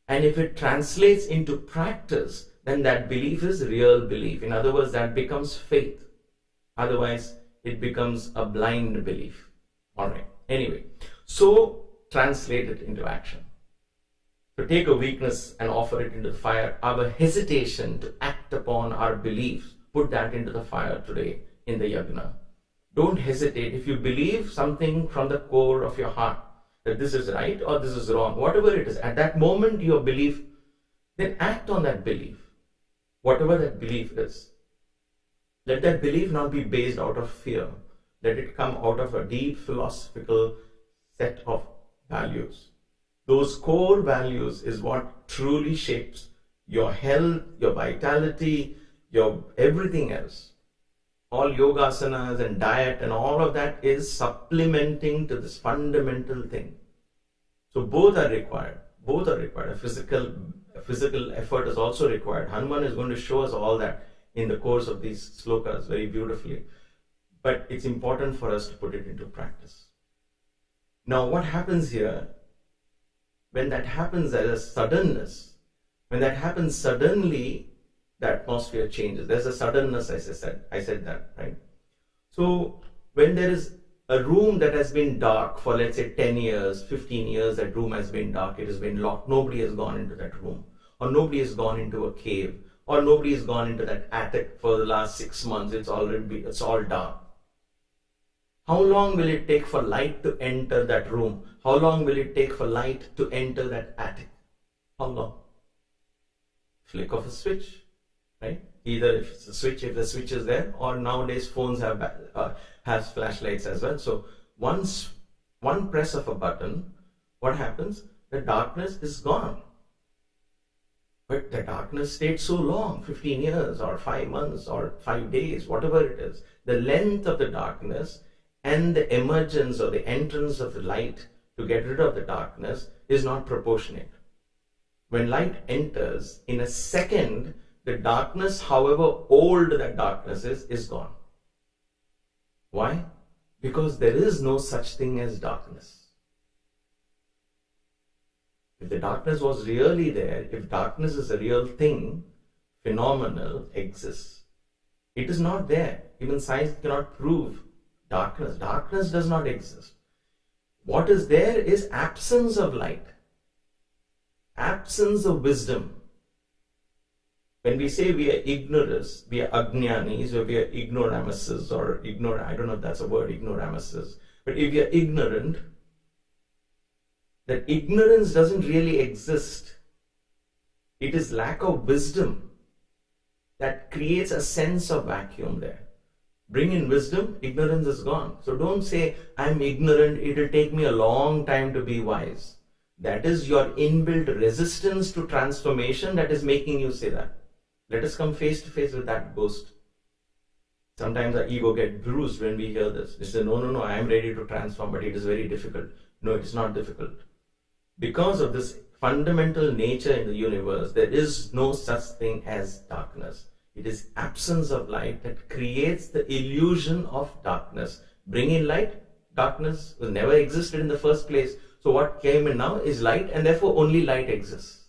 and if it translates into practice, then that belief is real belief. In other words, that becomes faith. Otherwise, it becomes a blind belief. Alright, anyway, so translate it into action. To take a weakness and offer it into the fire, our hesitation to act upon our beliefs, put that into the fire today in the yagna. Don't hesitate. If you believe something from the core of your heart, that this is right or this is wrong, whatever it is, at that moment your belief then act on that belief, whatever that belief is. Let that belief not be based out of fear. Let it come out of a deep philosophical set of values. Those core values is what truly shapes your health, your vitality, your everything else. All yogasanas and diet and all of that is supplementing to this fundamental thing. So both are required. Both are required. A physical effort is also required. Hanuman is going to show us all that in the course of these slokas very beautifully. But it's important for us to put it into practice. Now what happens here, when that happens as a suddenness, when that happens suddenly, the atmosphere changes. There's a suddenness, I said that, right? So when there is a room that has been dark for, let's say, 10 years, 15 years, that room has been dark, it has been locked, nobody has gone into that room, or nobody has gone into a cave, or nobody has gone into that attic for the last 6 months, it's all dark. How long will it take for light to enter that room? How long will it take for light to enter that attic? How long? Flick of a switch, right? Either if it's a switch, if the switch is there, or nowadays phones has flashlights as well. So once one press of a button, what happens? The darkness is gone. But the darkness stayed so long, 15 years or 5 months or 5 days, whatever it is. The length of the darkness and the emergence or the entrance of the light to get rid of the darkness is not proportionate. When light enters, in a second, the darkness, however old that darkness is gone. Why? Because there is no such thing as darkness. If the darkness was really there, if darkness is a real thing, phenomenal, exists, it is not there. Even science cannot prove darkness. Darkness does not exist. What is there is absence of light, absence of wisdom. When we say we are ignorous, we are ajnanis, or we are ignoramuses, or I don't know if that's a word, ignoramuses. But if we are ignorant, that ignorance doesn't really exist. It is lack of wisdom that creates a sense of vacuum there. Bring in wisdom, ignorance is gone. So don't say, I'm ignorant, it will take me a long time to be wise. That is your inbuilt resistance to transformation that is making you say that. Let us come face to face with that ghost. Sometimes our ego gets bruised when we hear this. We say, no, I am ready to transform, but it is very difficult. No, it's not difficult. Because of this fundamental nature in the universe, there is no such thing as darkness. It is absence of light that creates the illusion of darkness. Bring in light, darkness will never existed in the first place. So what came in now is light, and therefore only light exists.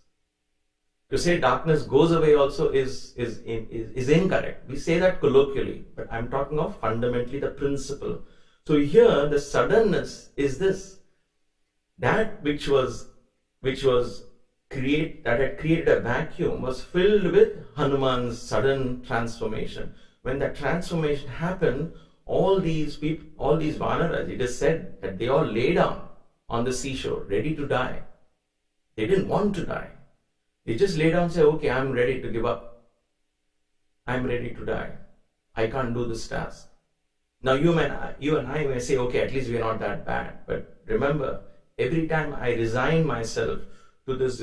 To say darkness goes away also is incorrect. We say that colloquially, but I'm talking of fundamentally the principle. So here the suddenness is this. That which had created a vacuum was filled with Hanuman's sudden transformation. When that transformation happened, all these Vanaras, it is said that they all lay down on the seashore, ready to die. They didn't want to die. They just lay down and say, okay, I'm ready to give up. I'm ready to die. I can't do this task. Now you and I may say, okay, at least we're not that bad. But remember, every time I resign myself to this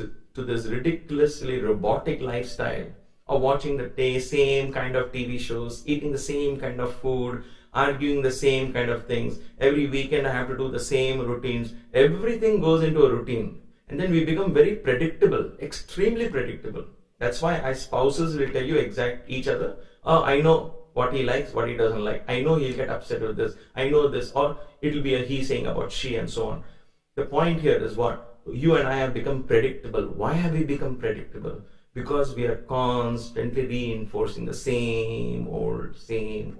ridiculously robotic lifestyle of watching the same kind of TV shows, eating the same kind of food, arguing the same kind of things, every weekend I have to do the same routines, everything goes into a routine. And then we become very predictable, extremely predictable. That's why our spouses will tell you each other, oh, I know what he likes, what he doesn't like. I know he'll get upset with this. I know this. Or it'll be a he saying about she and so on. The point here is what? You and I have become predictable. Why have we become predictable? Because we are constantly reinforcing the same old. So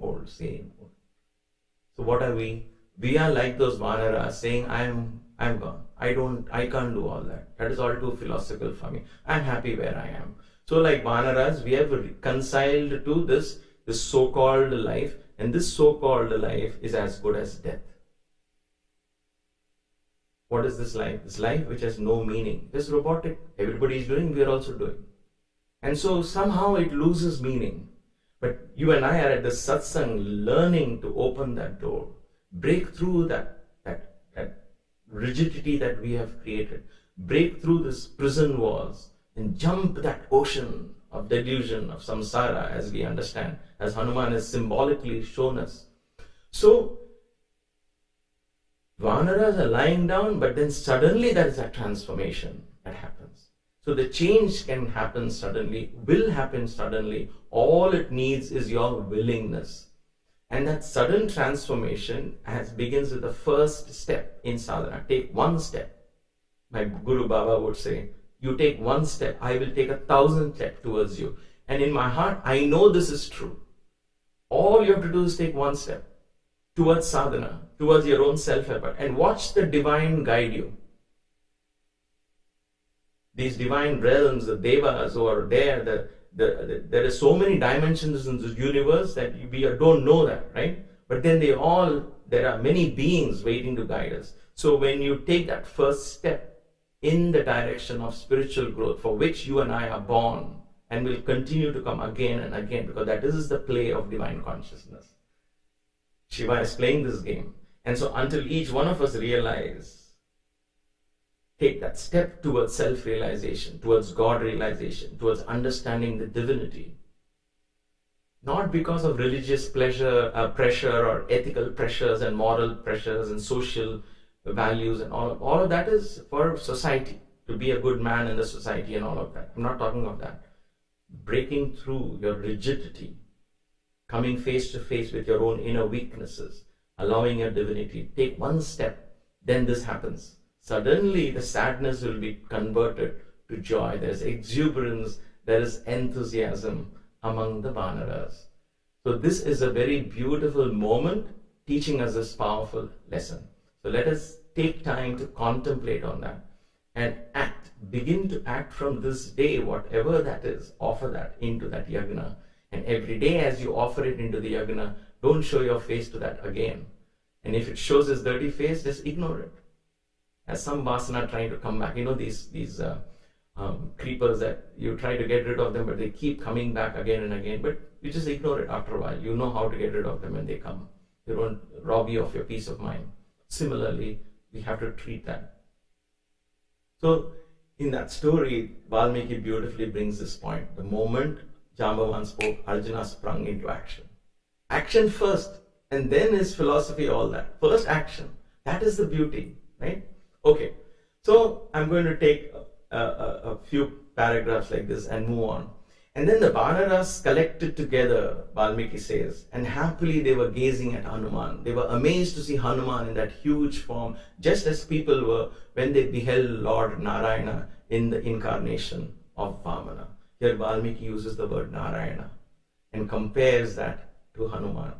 what are we? We are like those Vanaras saying, I'm gone. I can't do all that. That is all too philosophical for me. I'm happy where I am. So like Vanaras, we have reconciled to this so-called life, and this so-called life is as good as death. What is this life? This life which has no meaning. This robotic. Everybody is doing, we are also doing. And so somehow it loses meaning. But you and I are at the satsang learning to open that door, break through that rigidity that we have created, break through these prison walls and jump that ocean of delusion, of samsara, as we understand, as Hanuman has symbolically shown us. So, Vanaras are lying down, but then suddenly there is a transformation that happens. So the change can happen suddenly, will happen suddenly. All it needs is your willingness. And that sudden transformation begins with the first step in sadhana. Take one step. My Guru Baba would say, you take one step, I will take 1,000 steps towards you. And in my heart, I know this is true. All you have to do is take one step towards sadhana, towards your own self-effort, and watch the divine guide you. These divine realms, the devas who are there, there are so many dimensions in this universe that we don't know that, right? But then there are many beings waiting to guide us. So when you take that first step in the direction of spiritual growth, for which you and I are born and will continue to come again and again, because that is the play of divine consciousness. Shiva is playing this game. And so until each one of us take that step towards self-realization, towards God realization, towards understanding the divinity. Not because of religious pressure or ethical pressures and moral pressures and social values and all of that is for society, to be a good man in the society and all of that. I'm not talking of that. Breaking through your rigidity, coming face to face with your own inner weaknesses, allowing your divinity. Take one step, then this happens. Suddenly the sadness will be converted to joy. There is exuberance, there is enthusiasm among the Vanaras. So this is a very beautiful moment teaching us this powerful lesson. So let us take time to contemplate on that and act. Begin to act from this day, whatever that is, offer that into that yagna. And every day as you offer it into the yagna, don't show your face to that again. And if it shows its dirty face, just ignore it. As some vasana trying to come back, these creepers that you try to get rid of them, but they keep coming back again and again. But you just ignore it after a while. You know how to get rid of them when they come. They don't rob you of your peace of mind. Similarly, we have to treat that. So, in that story, Valmiki beautifully brings this point. The moment Jambavan spoke, Arjuna sprung into action. Action first, and then his philosophy, all that. First action. That is the beauty, right? Okay, so I'm going to take a few paragraphs like this and move on. And then the Vanaras collected together, Valmiki says, and happily they were gazing at Hanuman. They were amazed to see Hanuman in that huge form, just as people were when they beheld Lord Narayana in the incarnation of Vamana. Here Valmiki uses the word Narayana and compares that to Hanuman.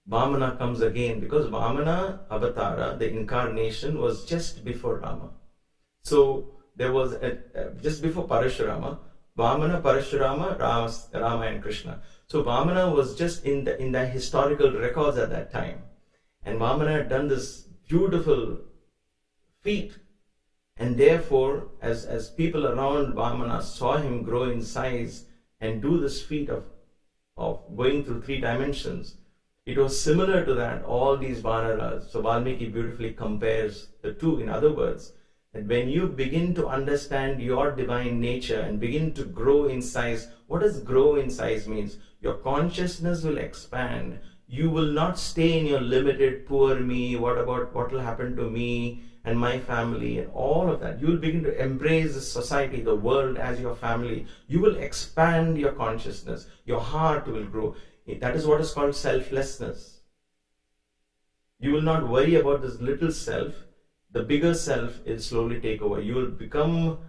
Vamana comes again because Vamana Avatara, the incarnation, was just before Rama. So there was just before Parashurama, Vamana, Parashurama, Rama and Krishna. So Vamana was just in the historical records at that time. And Vamana had done this beautiful feat. And therefore, as people around Vamana saw him grow in size and do this feat of going through 3 dimensions, it was similar to that, all these Vanaras. So Valmiki beautifully compares the two. In other words, that when you begin to understand your divine nature and begin to grow in size, what does grow in size means? Your consciousness will expand. You will not stay in your limited, poor me, what will happen to me and my family and all of that. You will begin to embrace the society, the world as your family. You will expand your consciousness. Your heart will grow. That is what is called selflessness. You will not worry about this little self. The bigger self will slowly take over. You will become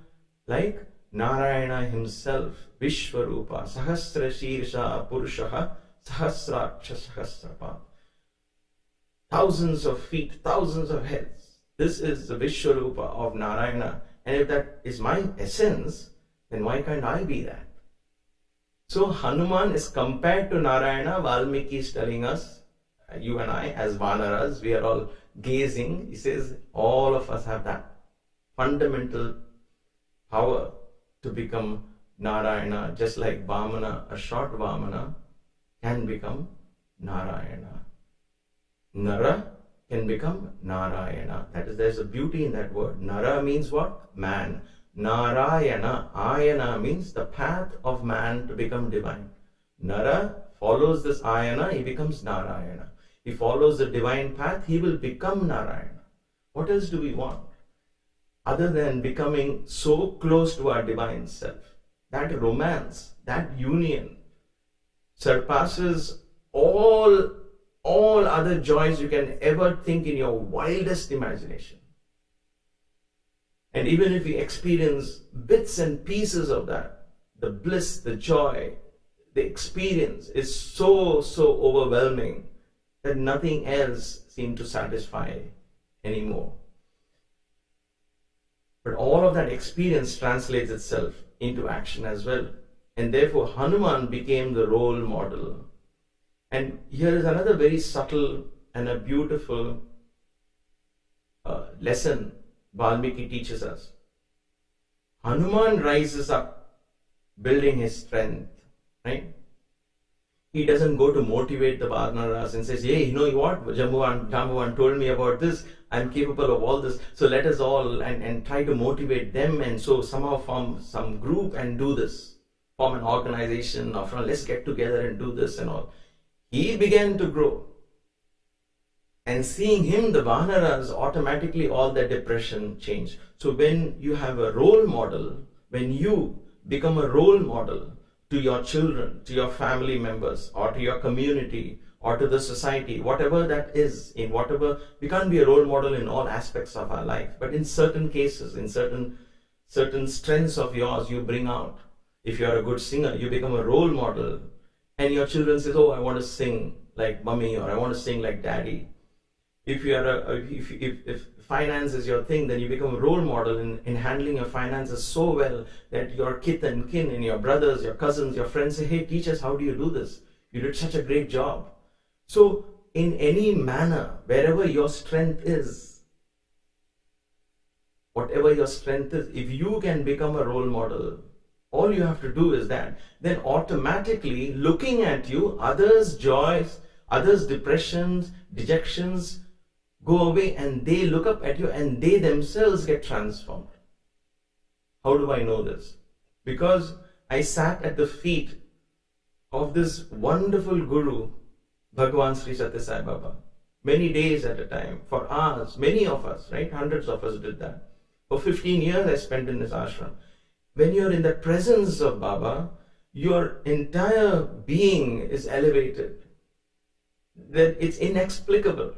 like Narayana himself, Vishwarupa, Sahasra Shirsha Purushaha, Sahasraksha Sahasrapa. Thousands of feet, thousands of heads. This is the Vishwarupa of Narayana. And if that is my essence, then why can't I be that? So Hanuman is compared to Narayana. Valmiki is telling us, you and I as Vanaras, we are all gazing. He says all of us have that fundamental power to become Narayana, just like Vamana, a short Vamana, can become Narayana. Nara can become Narayana. That is, there's a beauty in that word. Nara means what? Man. Narayana, Ayana means the path of man to become divine. Nara follows this Ayana, he becomes Narayana. He follows the divine path, he will become Narayana. What else do we want? Other than becoming so close to our divine self. That romance, that union surpasses all other joys you can ever think in your wildest imagination. And even if we experience bits and pieces of that, the bliss, the joy, the experience is so overwhelming that nothing else seems to satisfy anymore. But all of that experience translates itself into action as well. And therefore Hanuman became the role model. And here is another very subtle and a beautiful lesson Valmiki teaches us. Hanuman rises up building his strength, right? He doesn't go to motivate the Vanaras and says, hey, you know what? Jambuvan told me about this. I'm capable of all this. So let us all and try to motivate them and so somehow form some group and do this. Form an organization or let's get together and do this and all. He began to grow. And seeing him, the Vanaras, automatically all their depression changed. So when you have a role model, when you become a role model to your children, to your family members, or to your community, or to the society, whatever that is, we can't be a role model in all aspects of our life, but in certain cases, in certain strengths of yours you bring out. If you are a good singer, you become a role model, and your children says, oh, I want to sing like mommy, or I want to sing like daddy. If you are if finance is your thing, then you become a role model in handling your finances so well that your kith and kin and your brothers, your cousins, your friends say, hey, teach us, how do you do this? You did such a great job. So in any manner, wherever your strength is, whatever your strength is, if you can become a role model, all you have to do is that, then automatically looking at you, others' joys, others' depressions, dejections, go away and they look up at you and they themselves get transformed. How do I know this? Because I sat at the feet of this wonderful Guru, Bhagwan Sri Satya Sai Baba, many days at a time, for hours, many of us, right? Hundreds of us did that. For 15 years I spent in this ashram. When you're in the presence of Baba, your entire being is elevated. That it's inexplicable.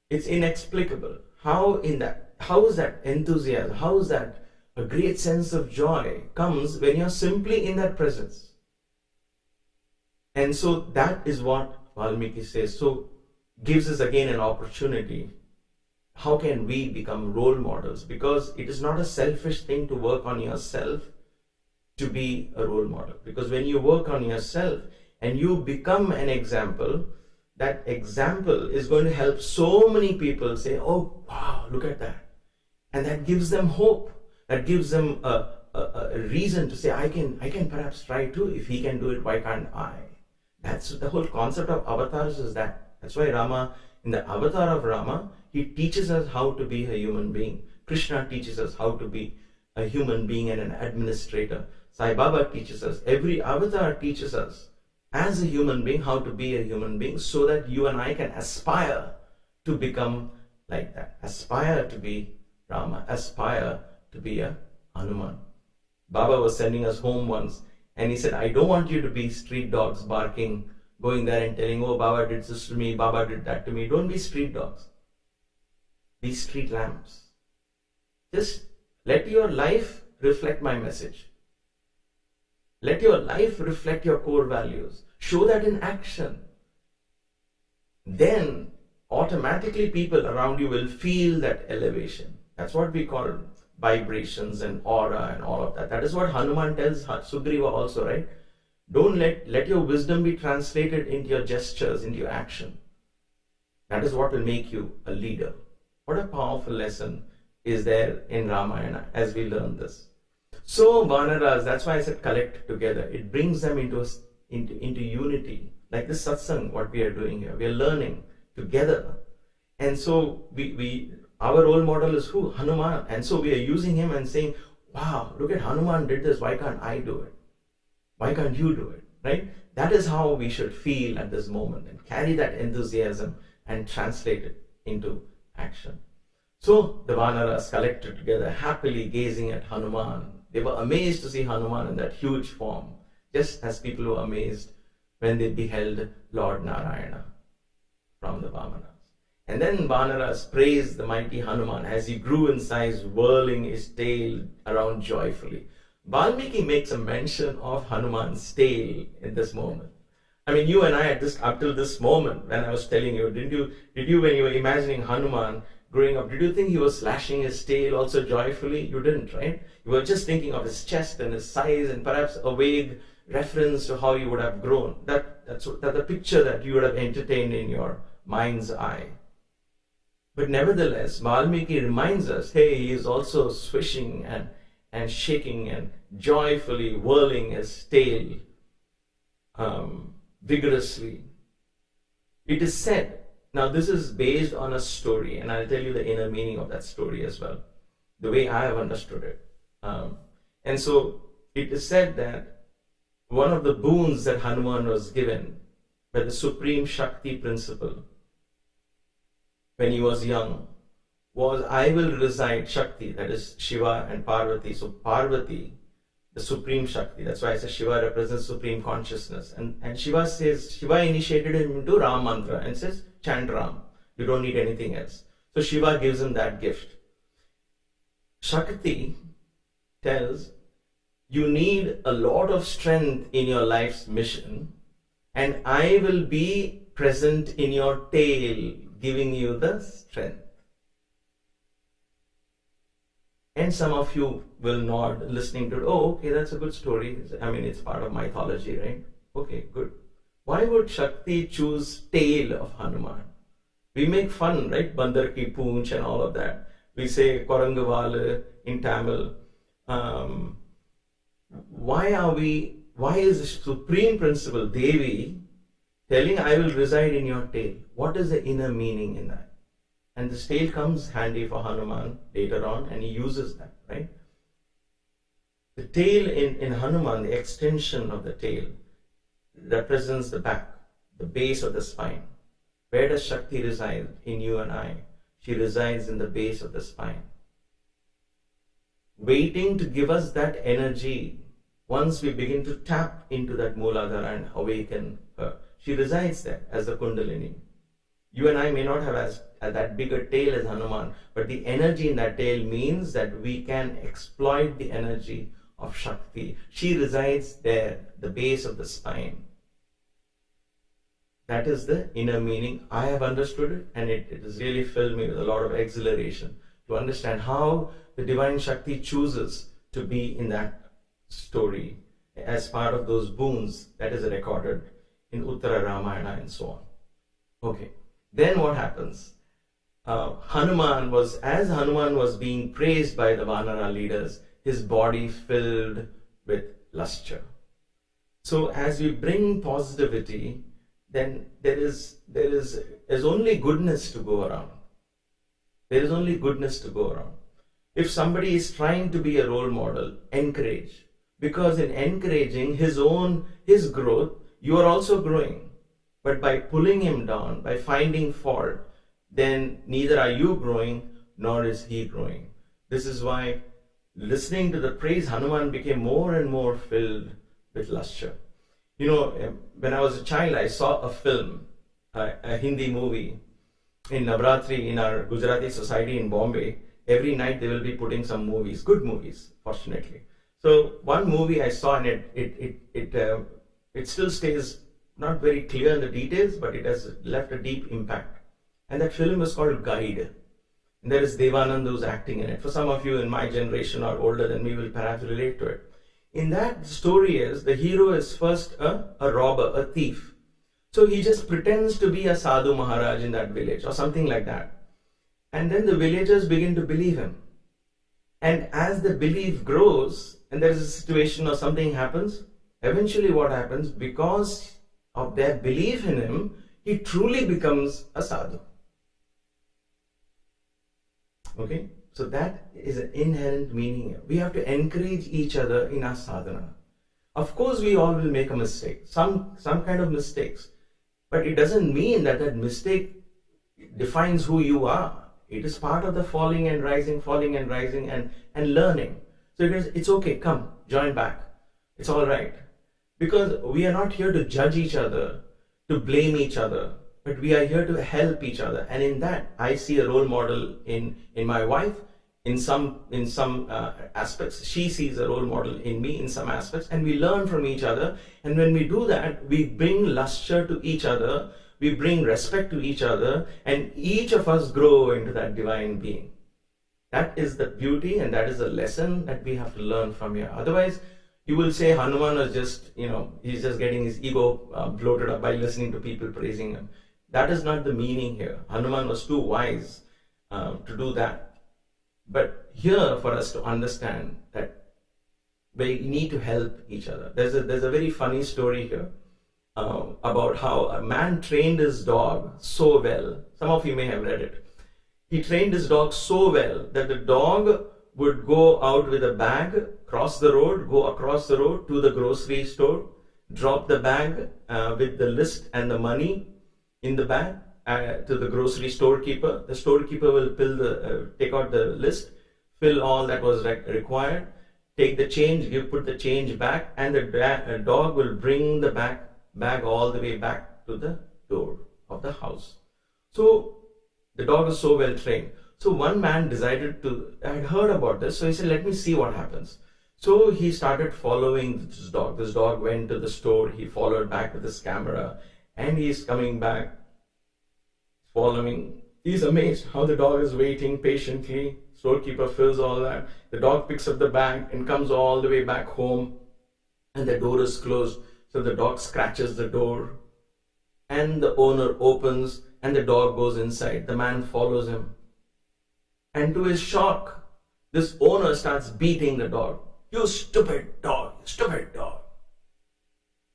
It's inexplicable. How is that enthusiasm? How is that a great sense of joy comes when you're simply in that presence? And so that is what Valmiki says. So gives us again an opportunity. How can we become role models? Because it is not a selfish thing to work on yourself to be a role model. Because when you work on yourself and you become an example, that example is going to help so many people say, oh, wow, look at that. And that gives them hope. That gives them a reason to say, I can perhaps try too. If he can do it, why can't I? That's the whole concept of avatars is that. That's why Rama, in the avatar of Rama, he teaches us how to be a human being. Krishna teaches us how to be a human being and an administrator. Sai Baba teaches us, every avatar teaches us as a human being how to be a human being so that you and I can aspire to become like that. Aspire to be Rama. Aspire to be a Hanuman. Baba was sending us home once and he said, I don't want you to be street dogs barking, going there and telling, oh, Baba did this to me, Baba did that to me. Don't be street dogs. Be street lambs. Just let your life reflect my message. Let your life reflect your core values. Show that in action. Then automatically people around you will feel that elevation. That's what we call vibrations and aura and all of that. That is what Hanuman tells Sugriva also, right? Don't let your wisdom be translated into your gestures, into your action. That is what will make you a leader. What a powerful lesson is there in Ramayana as we learn this. So Vanaras, that's why I said collect together. It brings them into unity. Like this satsang, what we are doing here, we are learning together. And so our role model is who? Hanuman. And so we are using him and saying, wow, look at Hanuman did this. Why can't I do it? Why can't you do it? Right? That is how we should feel at this moment and carry that enthusiasm and translate it into action. So the Vanaras collected together, happily gazing at Hanuman. They were amazed to see Hanuman in that huge form, just as people were amazed when they beheld Lord Narayana from the Vamanas. And then Vanaras praised the mighty Hanuman as he grew in size, whirling his tail around joyfully. Valmiki makes a mention of Hanuman's tail in this moment. I mean, you and I up till this moment, when I was telling you, did you when you were imagining Hanuman growing up, did you think he was slashing his tail also joyfully? You didn't, right? You were just thinking of his chest and his size and perhaps a vague reference to how he would have grown. That's the picture that you would have entertained in your mind's eye. But nevertheless, Valmiki reminds us, hey, he is also swishing and shaking and joyfully whirling his tail vigorously. It is said, now this is based on a story, and I'll tell you the inner meaning of that story as well, the way I have understood it. And so it is said that one of the boons that Hanuman was given by the Supreme Shakti principle when he was young was, I will recite Shakti, that is Shiva and Parvati. So Parvati, the Supreme Shakti, that's why I say Shiva represents Supreme Consciousness. And Shiva initiated him into Ram Mantra and says, chant Ram. You don't need anything else. So Shiva gives him that gift. Shakti tells, you need a lot of strength in your life's mission, and I will be present in your tail, giving you the strength. And some of you will nod listening to it. Oh, okay, that's a good story. I mean, it's part of mythology, right? Okay, good. Why would Shakti choose tail of Hanuman? We make fun, right? Bandar ki poonch and all of that. We say Korangavale in Tamil. Why is the Supreme Principle, Devi, telling I will reside in your tail? What is the inner meaning in that? And this tail comes handy for Hanuman later on, and he uses that, right? The tail in Hanuman, the extension of the tail, represents the back, the base of the spine. Where does Shakti reside in you and I? She resides in the base of the spine, waiting to give us that energy once we begin to tap into that Mooladhara and awaken her. She resides there as the Kundalini. You and I may not have as that bigger tail as Hanuman, but the energy in that tail means that we can exploit the energy of Shakti. She resides there, the base of the spine. That is the inner meaning. I have understood it, and it has really filled me with a lot of exhilaration to understand how the divine Shakti chooses to be in that story as part of those boons that is recorded in Uttara Ramayana and so on. Okay, then what happens? Hanuman was being praised by the Vanara leaders, his body filled with lustre. So as we bring positivity, then there's only goodness to go around. There is only goodness to go around. If somebody is trying to be a role model, encourage. Because in encouraging his growth, you are also growing. But by pulling him down, by finding fault, then neither are you growing, nor is he growing. This is why listening to the praise, Hanuman became more and more filled with lustre. You know, when I was a child, I saw a film, a Hindi movie in Navratri in our Gujarati society in Bombay. Every night they will be putting some movies, good movies, fortunately. So one movie I saw, and it still stays not very clear in the details, but it has left a deep impact. And that film is called Guide. And there is Devanand who's acting in it. For some of you in my generation or older than me will perhaps relate to it. In that story the hero is first a robber, a thief. So he just pretends to be a Sadhu Maharaj in that village or something like that. And then the villagers begin to believe him. And as the belief grows, and there is a situation or something happens, eventually what happens, because of their belief in him, he truly becomes a sadhu. Okay, so that is an inherent meaning here. We have to encourage each other in our sadhana. Of course, we all will make a mistake, some kind of mistakes, but it doesn't mean that that mistake defines who you are. It is part of the falling and rising and learning. So it's okay, come, join back. It's all right. Because we are not here to judge each other, to blame each other, but we are here to help each other. And in that, I see a role model in my wife. In some aspects, she sees a role model in me in some aspects, and we learn from each other. And when we do that, we bring luster to each other, we bring respect to each other, and each of us grow into that divine being. That is the beauty, and that is the lesson that we have to learn from here. Otherwise, you will say Hanuman was just, he's just getting his ego bloated up by listening to people praising him. That is not the meaning here. Hanuman was too wise to do that. But here, for us to understand that we need to help each other. There's a very funny story here about how a man trained his dog so well. Some of you may have read it. He trained his dog so well that the dog would go out with a bag, cross the road, go across the road to the grocery store, drop the bag with the list and the money in the bag to the grocery storekeeper. The storekeeper will take out the list, fill all that was required, take the change, put the change back, and the dog will bring the bag all the way back to the door of the house. So the dog is so well trained. So one man decided I had heard about this, so he said, let me see what happens. So he started following this dog. This dog went to the store, he followed back with his camera, and he's coming back, following. He's amazed how the dog is waiting patiently. Storekeeper fills all that. The dog picks up the bag and comes all the way back home, and the door is closed. So the dog scratches the door, and the owner opens, and the dog goes inside. The man follows him. And to his shock, this owner starts beating the dog. You stupid dog, you stupid dog.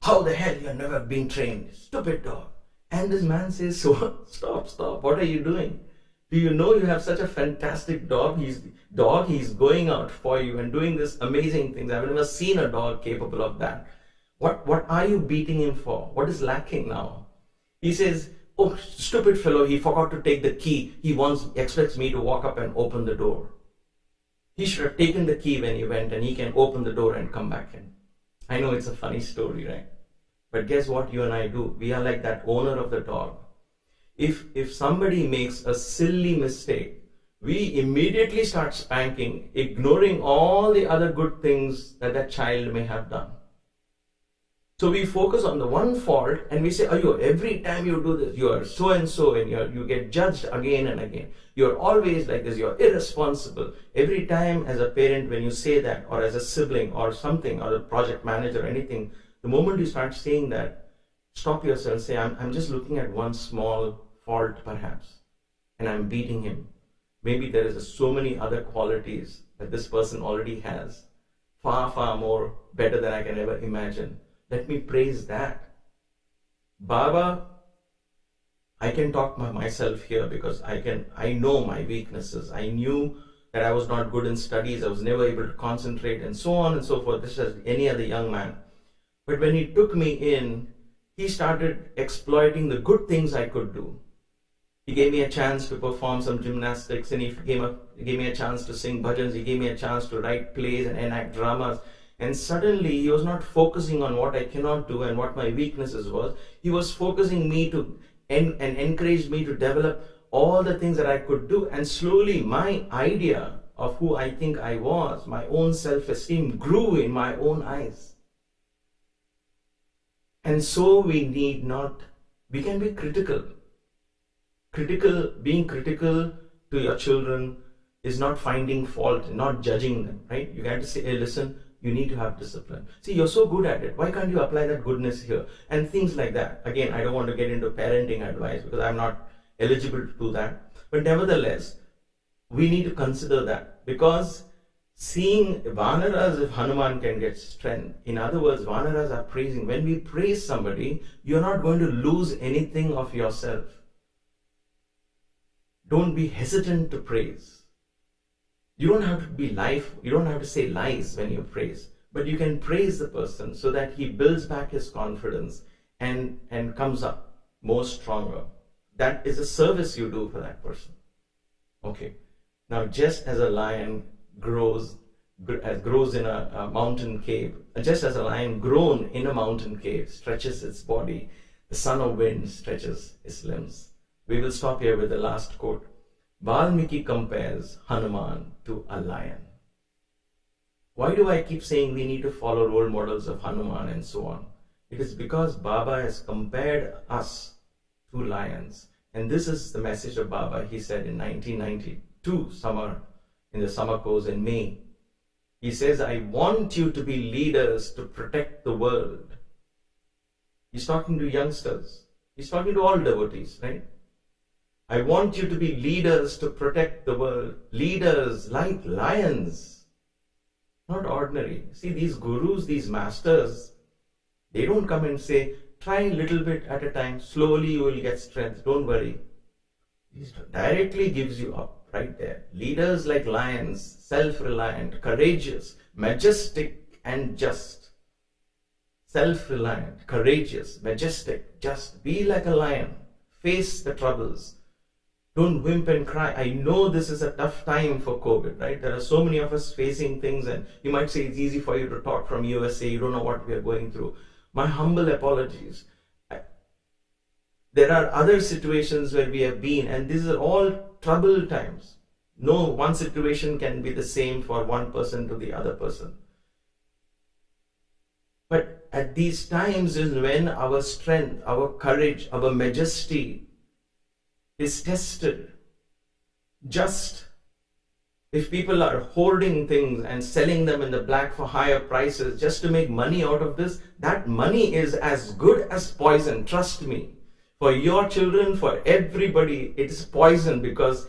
How the hell you have never been trained? Stupid dog. And this man says, so, stop, what are you doing? Do you know you have such a fantastic dog? He's going out for you and doing this amazing things. I've never seen a dog capable of that. What are you beating him for? What is lacking now? He says, oh, stupid fellow, he forgot to take the key. He expects me to walk up and open the door. He should have taken the key when he went, and he can open the door and come back in. I know it's a funny story, right? But guess what you and I do? We are like that owner of the dog. If somebody makes a silly mistake, we immediately start spanking, ignoring all the other good things that child may have done. So we focus on the one fault and we say, every time you do this, you are so and so, and you get judged again and again. You're always like this, you're irresponsible. Every time as a parent, when you say that, or as a sibling or something, or a project manager or anything, the moment you start saying that, stop yourself, say, I'm just looking at one small fault perhaps, and I'm beating him. Maybe there is so many other qualities that this person already has, far, far more better than I can ever imagine. Let me praise that. Baba, I can talk myself here because I know my weaknesses. I knew that I was not good in studies. I was never able to concentrate, and so on and so forth. This is any other young man. But when he took me in, he started exploiting the good things I could do. He gave me a chance to perform some gymnastics, and he gave me a chance to sing bhajans. He gave me a chance to write plays and enact dramas. And suddenly he was not focusing on what I cannot do and what my weaknesses was. He was focusing me to and encouraged me to develop all the things that I could do. And slowly my idea of who I think I was, my own self-esteem, grew in my own eyes. And so we can be critical. Being critical to your children is not finding fault, not judging them, right? You got to say, hey, listen, you need to have discipline. See, you're so good at it. Why can't you apply that goodness here? And things like that. Again, I don't want to get into parenting advice because I'm not eligible to do that. But nevertheless, we need to consider that, because seeing Vanaras, if Hanuman can get strength. In other words, Vanaras are praising. When we praise somebody, you're not going to lose anything of yourself. Don't be hesitant to praise. You don't have to be you don't have to say lies when you praise, but you can praise the person so that he builds back his confidence and comes up more stronger. That is a service you do for that person. Okay. Now, just as a lion grows in a mountain cave, just as a lion grown in a mountain cave stretches its body, the son of wind stretches his limbs. We will stop here with the last quote. Valmiki compares Hanuman to a lion. Why do I keep saying we need to follow role models of Hanuman and so on? It is because Baba has compared us to lions. And this is the message of Baba. He said in 1992 summer, in the summer course in May. He says, I want you to be leaders to protect the world. He's talking to youngsters. He's talking to all devotees, right? I want you to be leaders to protect the world. Leaders like lions. Not ordinary. See, these gurus, these masters, they don't come and say, try a little bit at a time. Slowly you will get strength. Don't worry. He directly gives you up right there. Leaders like lions, self-reliant, courageous, majestic and just. Self-reliant, courageous, majestic, just. Be like a lion. Face the troubles. Don't whimp and cry. I know this is a tough time for COVID, right? There are so many of us facing things, and you might say it's easy for you to talk from USA. You don't know what we are going through. My humble apologies. There are other situations where we have been, and these are all troubled times. No one situation can be the same for one person to the other person. But at these times is when our strength, our courage, our majesty is tested. Just if people are hoarding things and selling them in the black for higher prices just to make money out of this, that money is as good as poison, trust me. For your children, for everybody, it is poison because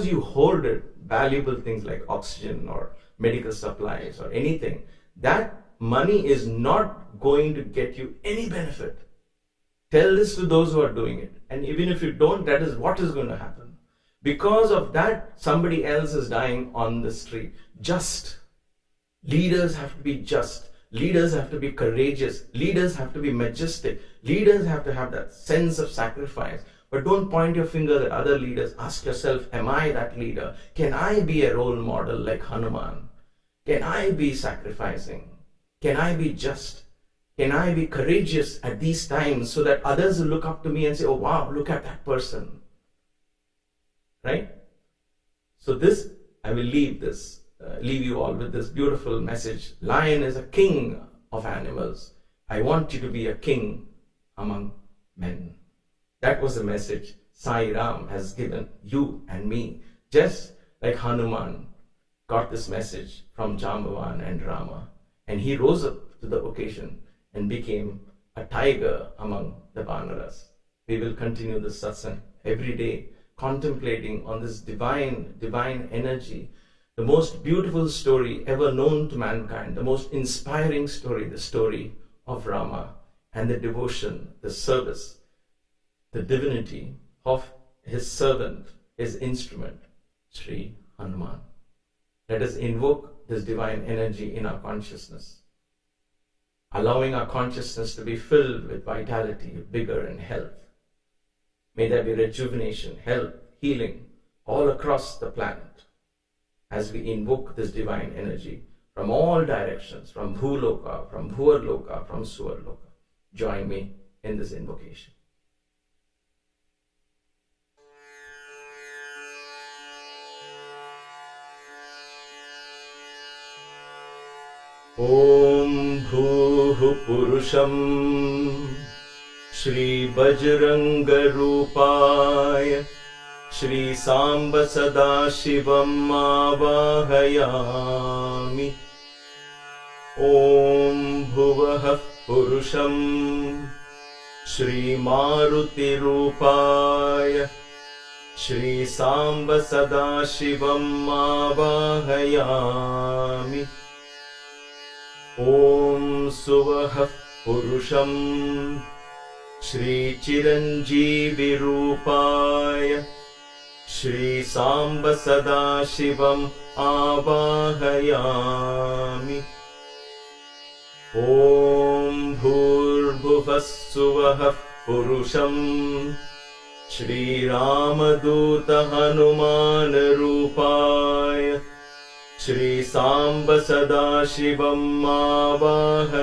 you hoarded valuable things like oxygen or medical supplies or anything. That money is not going to get you any benefit. Tell this to those who are doing it. And even if you don't, that is what is going to happen. Because of that, somebody else is dying on the street. Just. Leaders have to be just. Leaders have to be courageous. Leaders have to be majestic. Leaders have to have that sense of sacrifice. But don't point your finger at other leaders. Ask yourself, am I that leader? Can I be a role model like Hanuman? Can I be sacrificing? Can I be just? Can I be courageous at these times so that others will look up to me and say, oh wow, look at that person. Right? So this, I will leave you all with this beautiful message. Lion is a king of animals. I want you to be a king among men. That was the message Sai Ram has given you and me. Just like Hanuman got this message from Jambavan and Rama. And he rose up to the occasion and became a tiger among the Vanaras. We will continue this satsang every day, contemplating on this divine energy, the most beautiful story ever known to mankind, the most inspiring story, the story of Rama and the devotion, the service, the divinity of his servant, his instrument, Sri Hanuman. Let us invoke this divine energy in our consciousness, allowing our consciousness to be filled with vitality, vigor, and health. May there be rejuvenation, health, healing all across the planet as we invoke this divine energy from all directions, from Bhuloka, from Bhuvarloka, from Suvarloka. Join me in this invocation. Om Bhuh Purusham Shri Bajranga Rupaya Shri Samba Sadashivam Avahayami. Om Bhuvah Purusham Shri Maruti Rupaya Shri Samba Sadasivam आवाहयामि। ॐ सुवः पुरुषं श्री चिरञ्जीविरूपाय श्री सांब सदाशिवम् आवाहयामि। ॐ भूर्भुवः सुवः पुरुषं श्रीरामदूत हनुमान रूपाय श्री सांब सदाशिवम् आवाहयामि।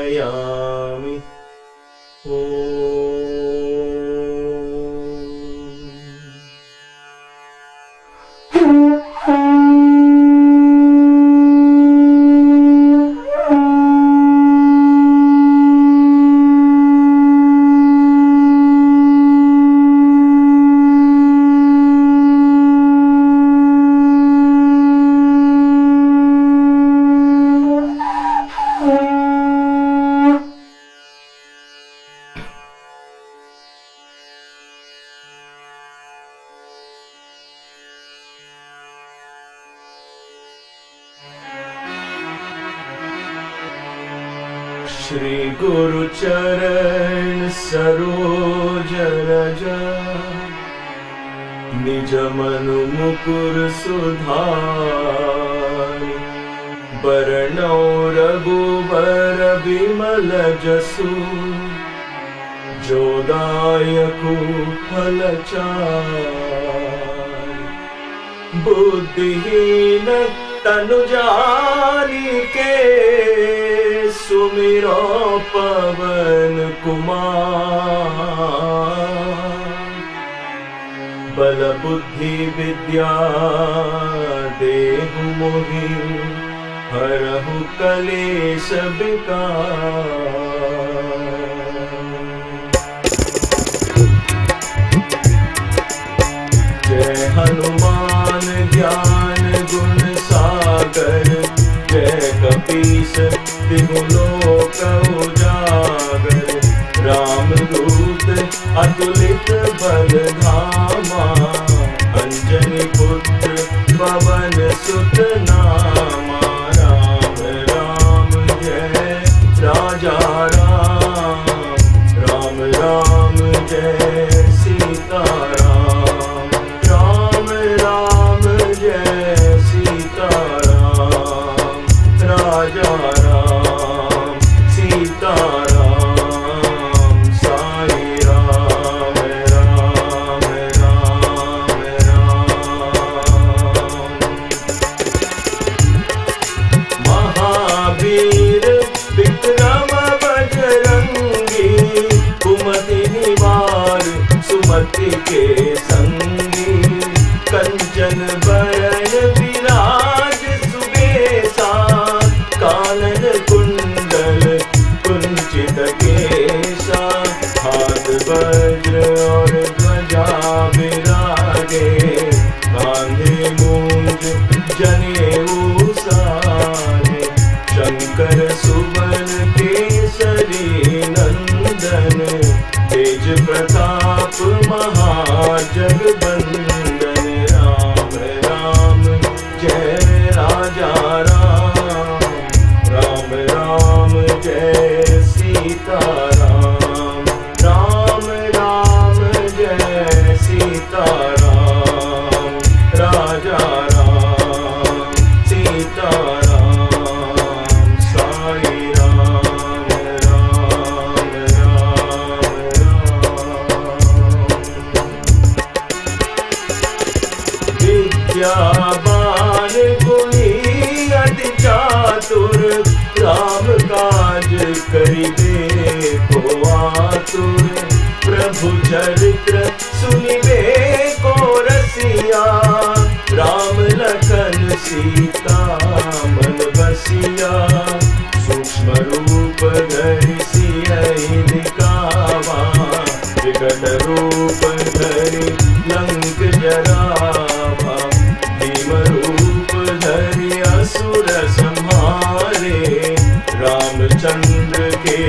श्री गुरु चरण सरोज रज निज मनु मुकुर सुधारि। बरनौ रघुबर विमल जसु जो दायकु फल चारि। बुद्धिहीन तनु जानिके सुमिरो पवन कुमार। बल बुद्धि विद्या देहु मोहि हरहु कलेश विकार। जय हनुमान ज्ञान गुण सागर जय कपीस तिहु लोक उजागर। रामदूत अतुलित बल धामा अंजनी पुत्र पवन सुत नामा। राम राम जय राजा राम, राम राम जय सीता राम, राम राम जय सीता राम। राजा राम सीता राम साई राम, राम राम राम। महावीर विक्रम बजरंगी कुमति निवार सुमति के संगी। कंचन बरन विराज सुबेसा कानन कुंडल कुंचित केसा। हाथ वज्र और ध्वजा विरागे कांधे मूंज जनेऊ साजे। शंकर सुवन केसरी नंदन तेज प्रताप महाजगबंदन। राम राम जय राजा राम, राम राम जय सीता राम, राम राम जय सीता राम। राजा राम सीता राम साई राम, राम राम राम। विद्यावान गुणी अति चातुर राम काज करिबे को आतुर। प्रभु चरित्र सुनिबे को रसिया राम लखन सीता मन बसिया। सूक्ष्म रूप धरि सियहि दिखावा विकट रूप धरि लंक जरावा। भीम रूप धरि असुर संहारे रामचंद्र के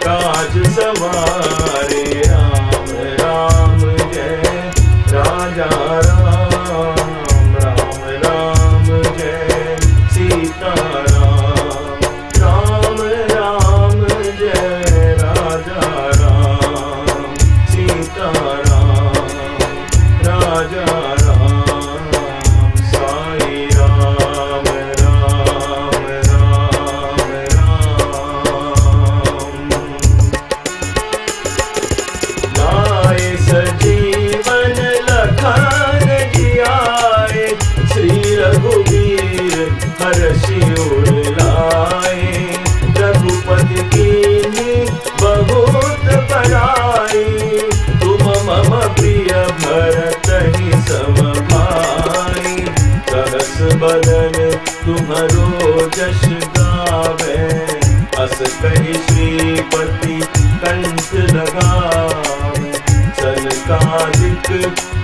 काज सवारे। राम राम जय राजा राम,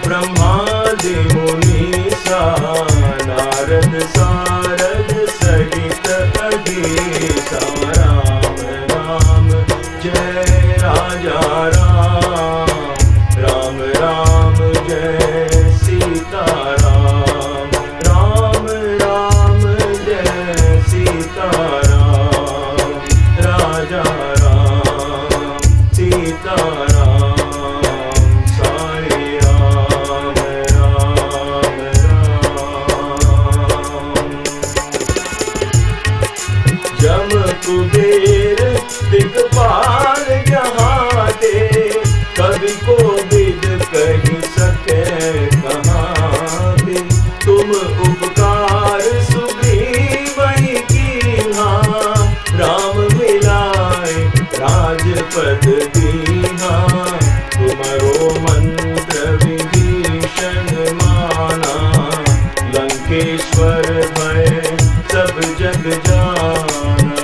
ब्रह्मादि मुनीसा नारद सारद सहित अहिसा राम राम जय राजा राम राम राम जय सीता राम राम राम जय सीता राम राजा राम सीता राम साई राम राम राम। जम कुबेर दिगपाल जहाँ दे कवि को विद कही सके कहाँ दे तुम उपकार सुग्रीव ही कीन्हा राम मिलाए राजपद दीन्हा तुम्हारो मंत्र विभीषण माना लंकेश्वर भय सब जग जाना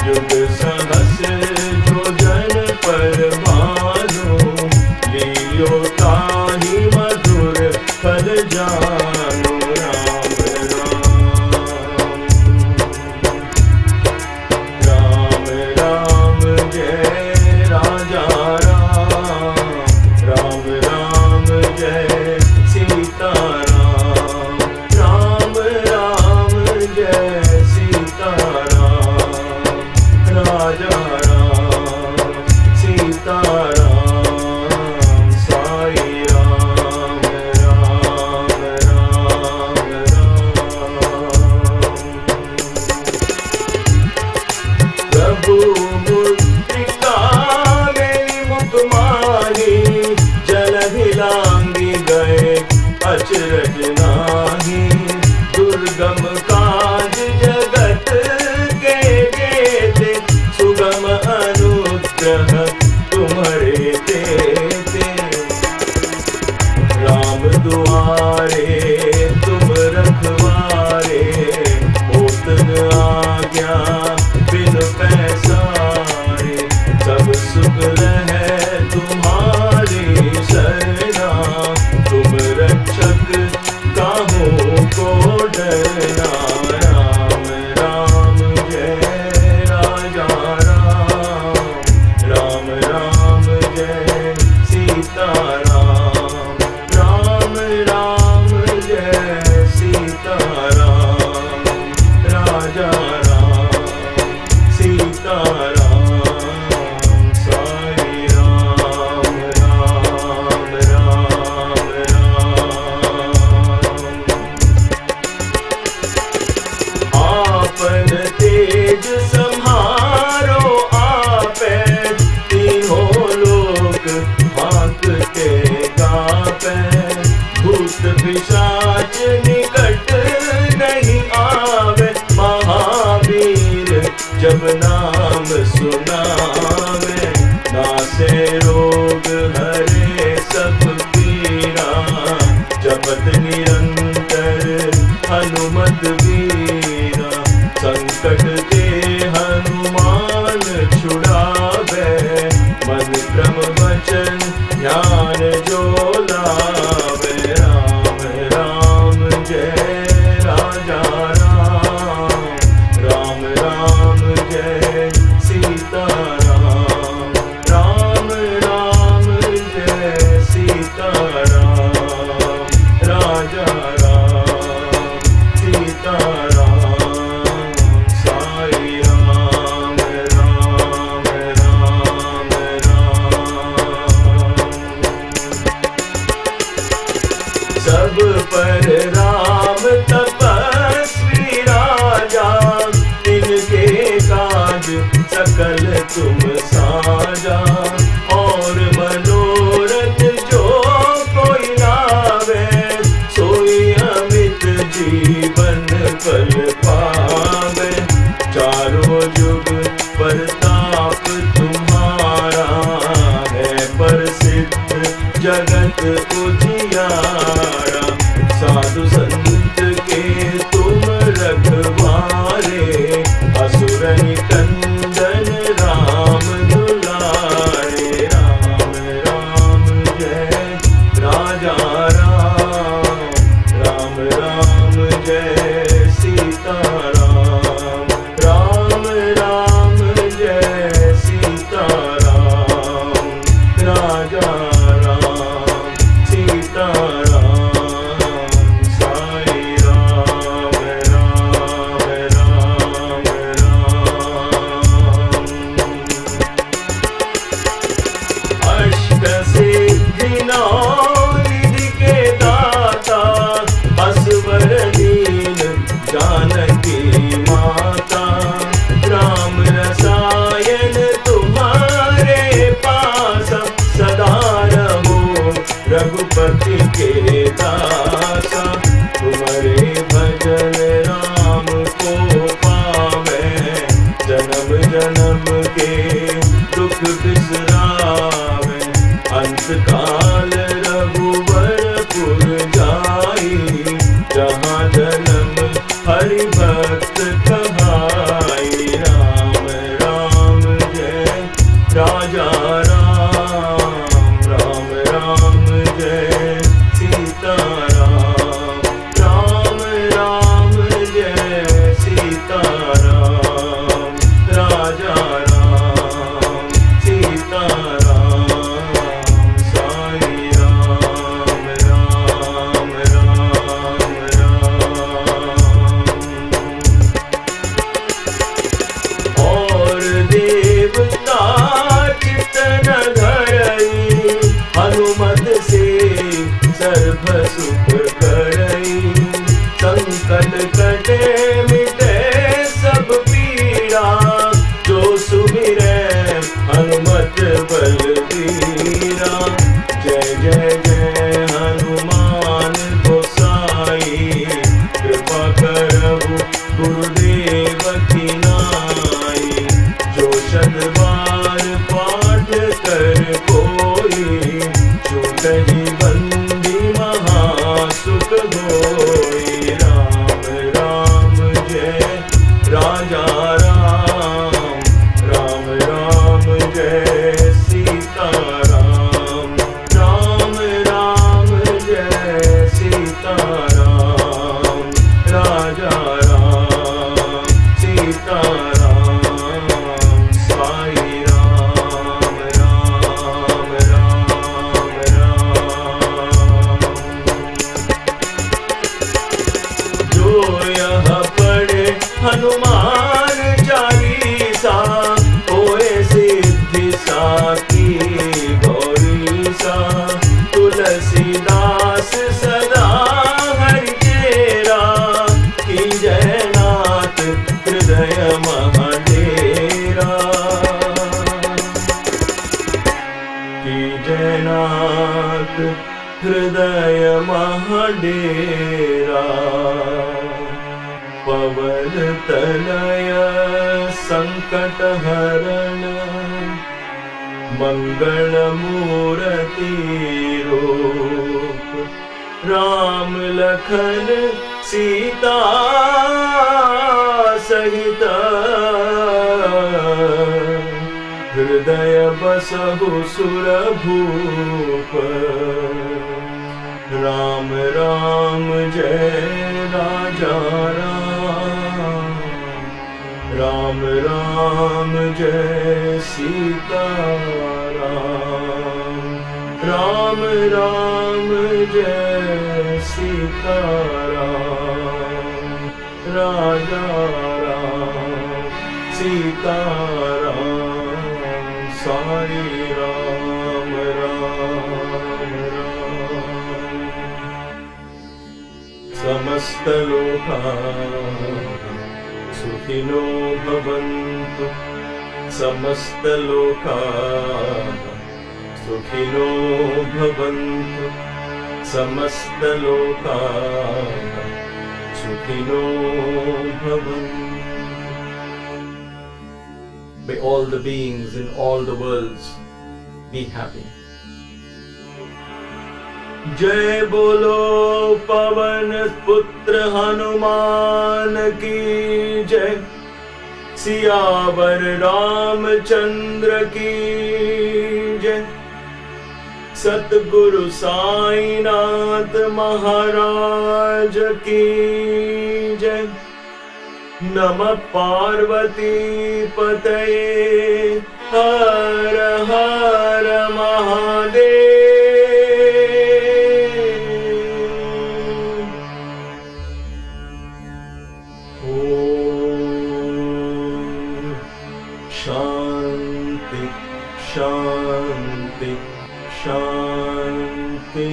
युग सहस जो जन पर भानु लियो ताहि मधुर फल जानु राम राम राम राम जय राजा राम राम राम जय सीता राम राम राम जय सीता राम राजा राम सीता राम साई राम राम राम राम। प्रभु मुद्रिका मेरी मुख माही जल हिलांगी गए अचरज नाही दुर्गम काज जगत के जेते सुगम अनुग्रह तुम्हारे तेते राम दुआरे तुम रखवारे होत न आज्ञा बिन पैसारे सब सुख रहे तुम्हारी शरणा तुम रक्षक काहू को डरना राम राम जय राजा राम राम राम जय सीता राम राम राम जय सीता राम राजा राम सीता राम साई राम राम राम राम। आपन तेज संहारो आपे तीनों लोक भांकते कापे भूत पिशाच निकट नहीं आवे महावीर जब नाम सुनावे नासे रोग हरे सब पीरा जपत निरंतर हनुमत वीरा संकट ते हनुमान छुड़ावे मन क्रम वचन ध्यान जो लावे राम राम जय राजा राम राम राम जय सीता राम राम राम जय सीता राम राजा राम सीता राम साई राम राम राम राम। सब पर राम तपस्वी राजा तिनके काज सकल तुम साजा और मनोरथ जो कोई लावे सोई अमित जीवन फल पावे चारों युग प्रताप तुम्हारा है प्रसिद्ध जगत उजियारा साधु संत के तुम रखवारे असुर निकंदन राम दुलारे राम राम जय राजा कोटि के दासा, तुम्हारे भजन राम को पावे, जन्म जन्म के दुख बिसरावे, अंत काल रघुवरपुर जाई, जहाँ जन्म हरि भक्त कहाई। राम राम जय राजा राम, राम राम जय सीता राम, राम राम जय सीता राम, राजा राम सीता राम, साई राम राम राम राम। और देवता चितन धरई, हनुमत से सर्व सुख करई, संकट कटे मिटे सब पीड़ा, जो सुमिरै हनुमत बलबीरा। जय जय जय हनुमान गोसाई, कृपा करहु गुरुदेव की नाई, जो शतबार पाठ कर कोई, छूटहि बंदी महासुख होई। राम राम जय राजा राम, राम राम जय सीता राम, राम राम जय सीता राम, राजा राम सीता राम, साई राम राम राम राम। जो यह पढ़े हनुमान चालीसा, होए सिद्धि साकी गौरीसा, तुलसीदास सदा हरि तेरा, की जयनाथ हृदय महाडेरा, की जयनाथ हृदय महाडेरा। पवन तनय संकट हरण, मंगल मूर्ति रूप, राम लखन सीता सहित, हृदय बसहु सुरभूप। राम राम जय राजा राम, राम राम जय सीता राम, राम राम जय सीता राम, राजा राम सीता राम, साई राम राम राम। समस्त लोका सुखिनो भवन्तु, समस्त लोका सुखिनो भवन्तु, समस्त लोका सुखिनो भवन्तु। May all the beings in all the worlds be happy. जय बोलो पवन पुत्र हनुमान की जय, सियावर रामचंद्र की जय, सतगुरु साईनाथ महाराज की जय। नमः पार्वती पतये, हर हर महादेव। शांति शांति शांति।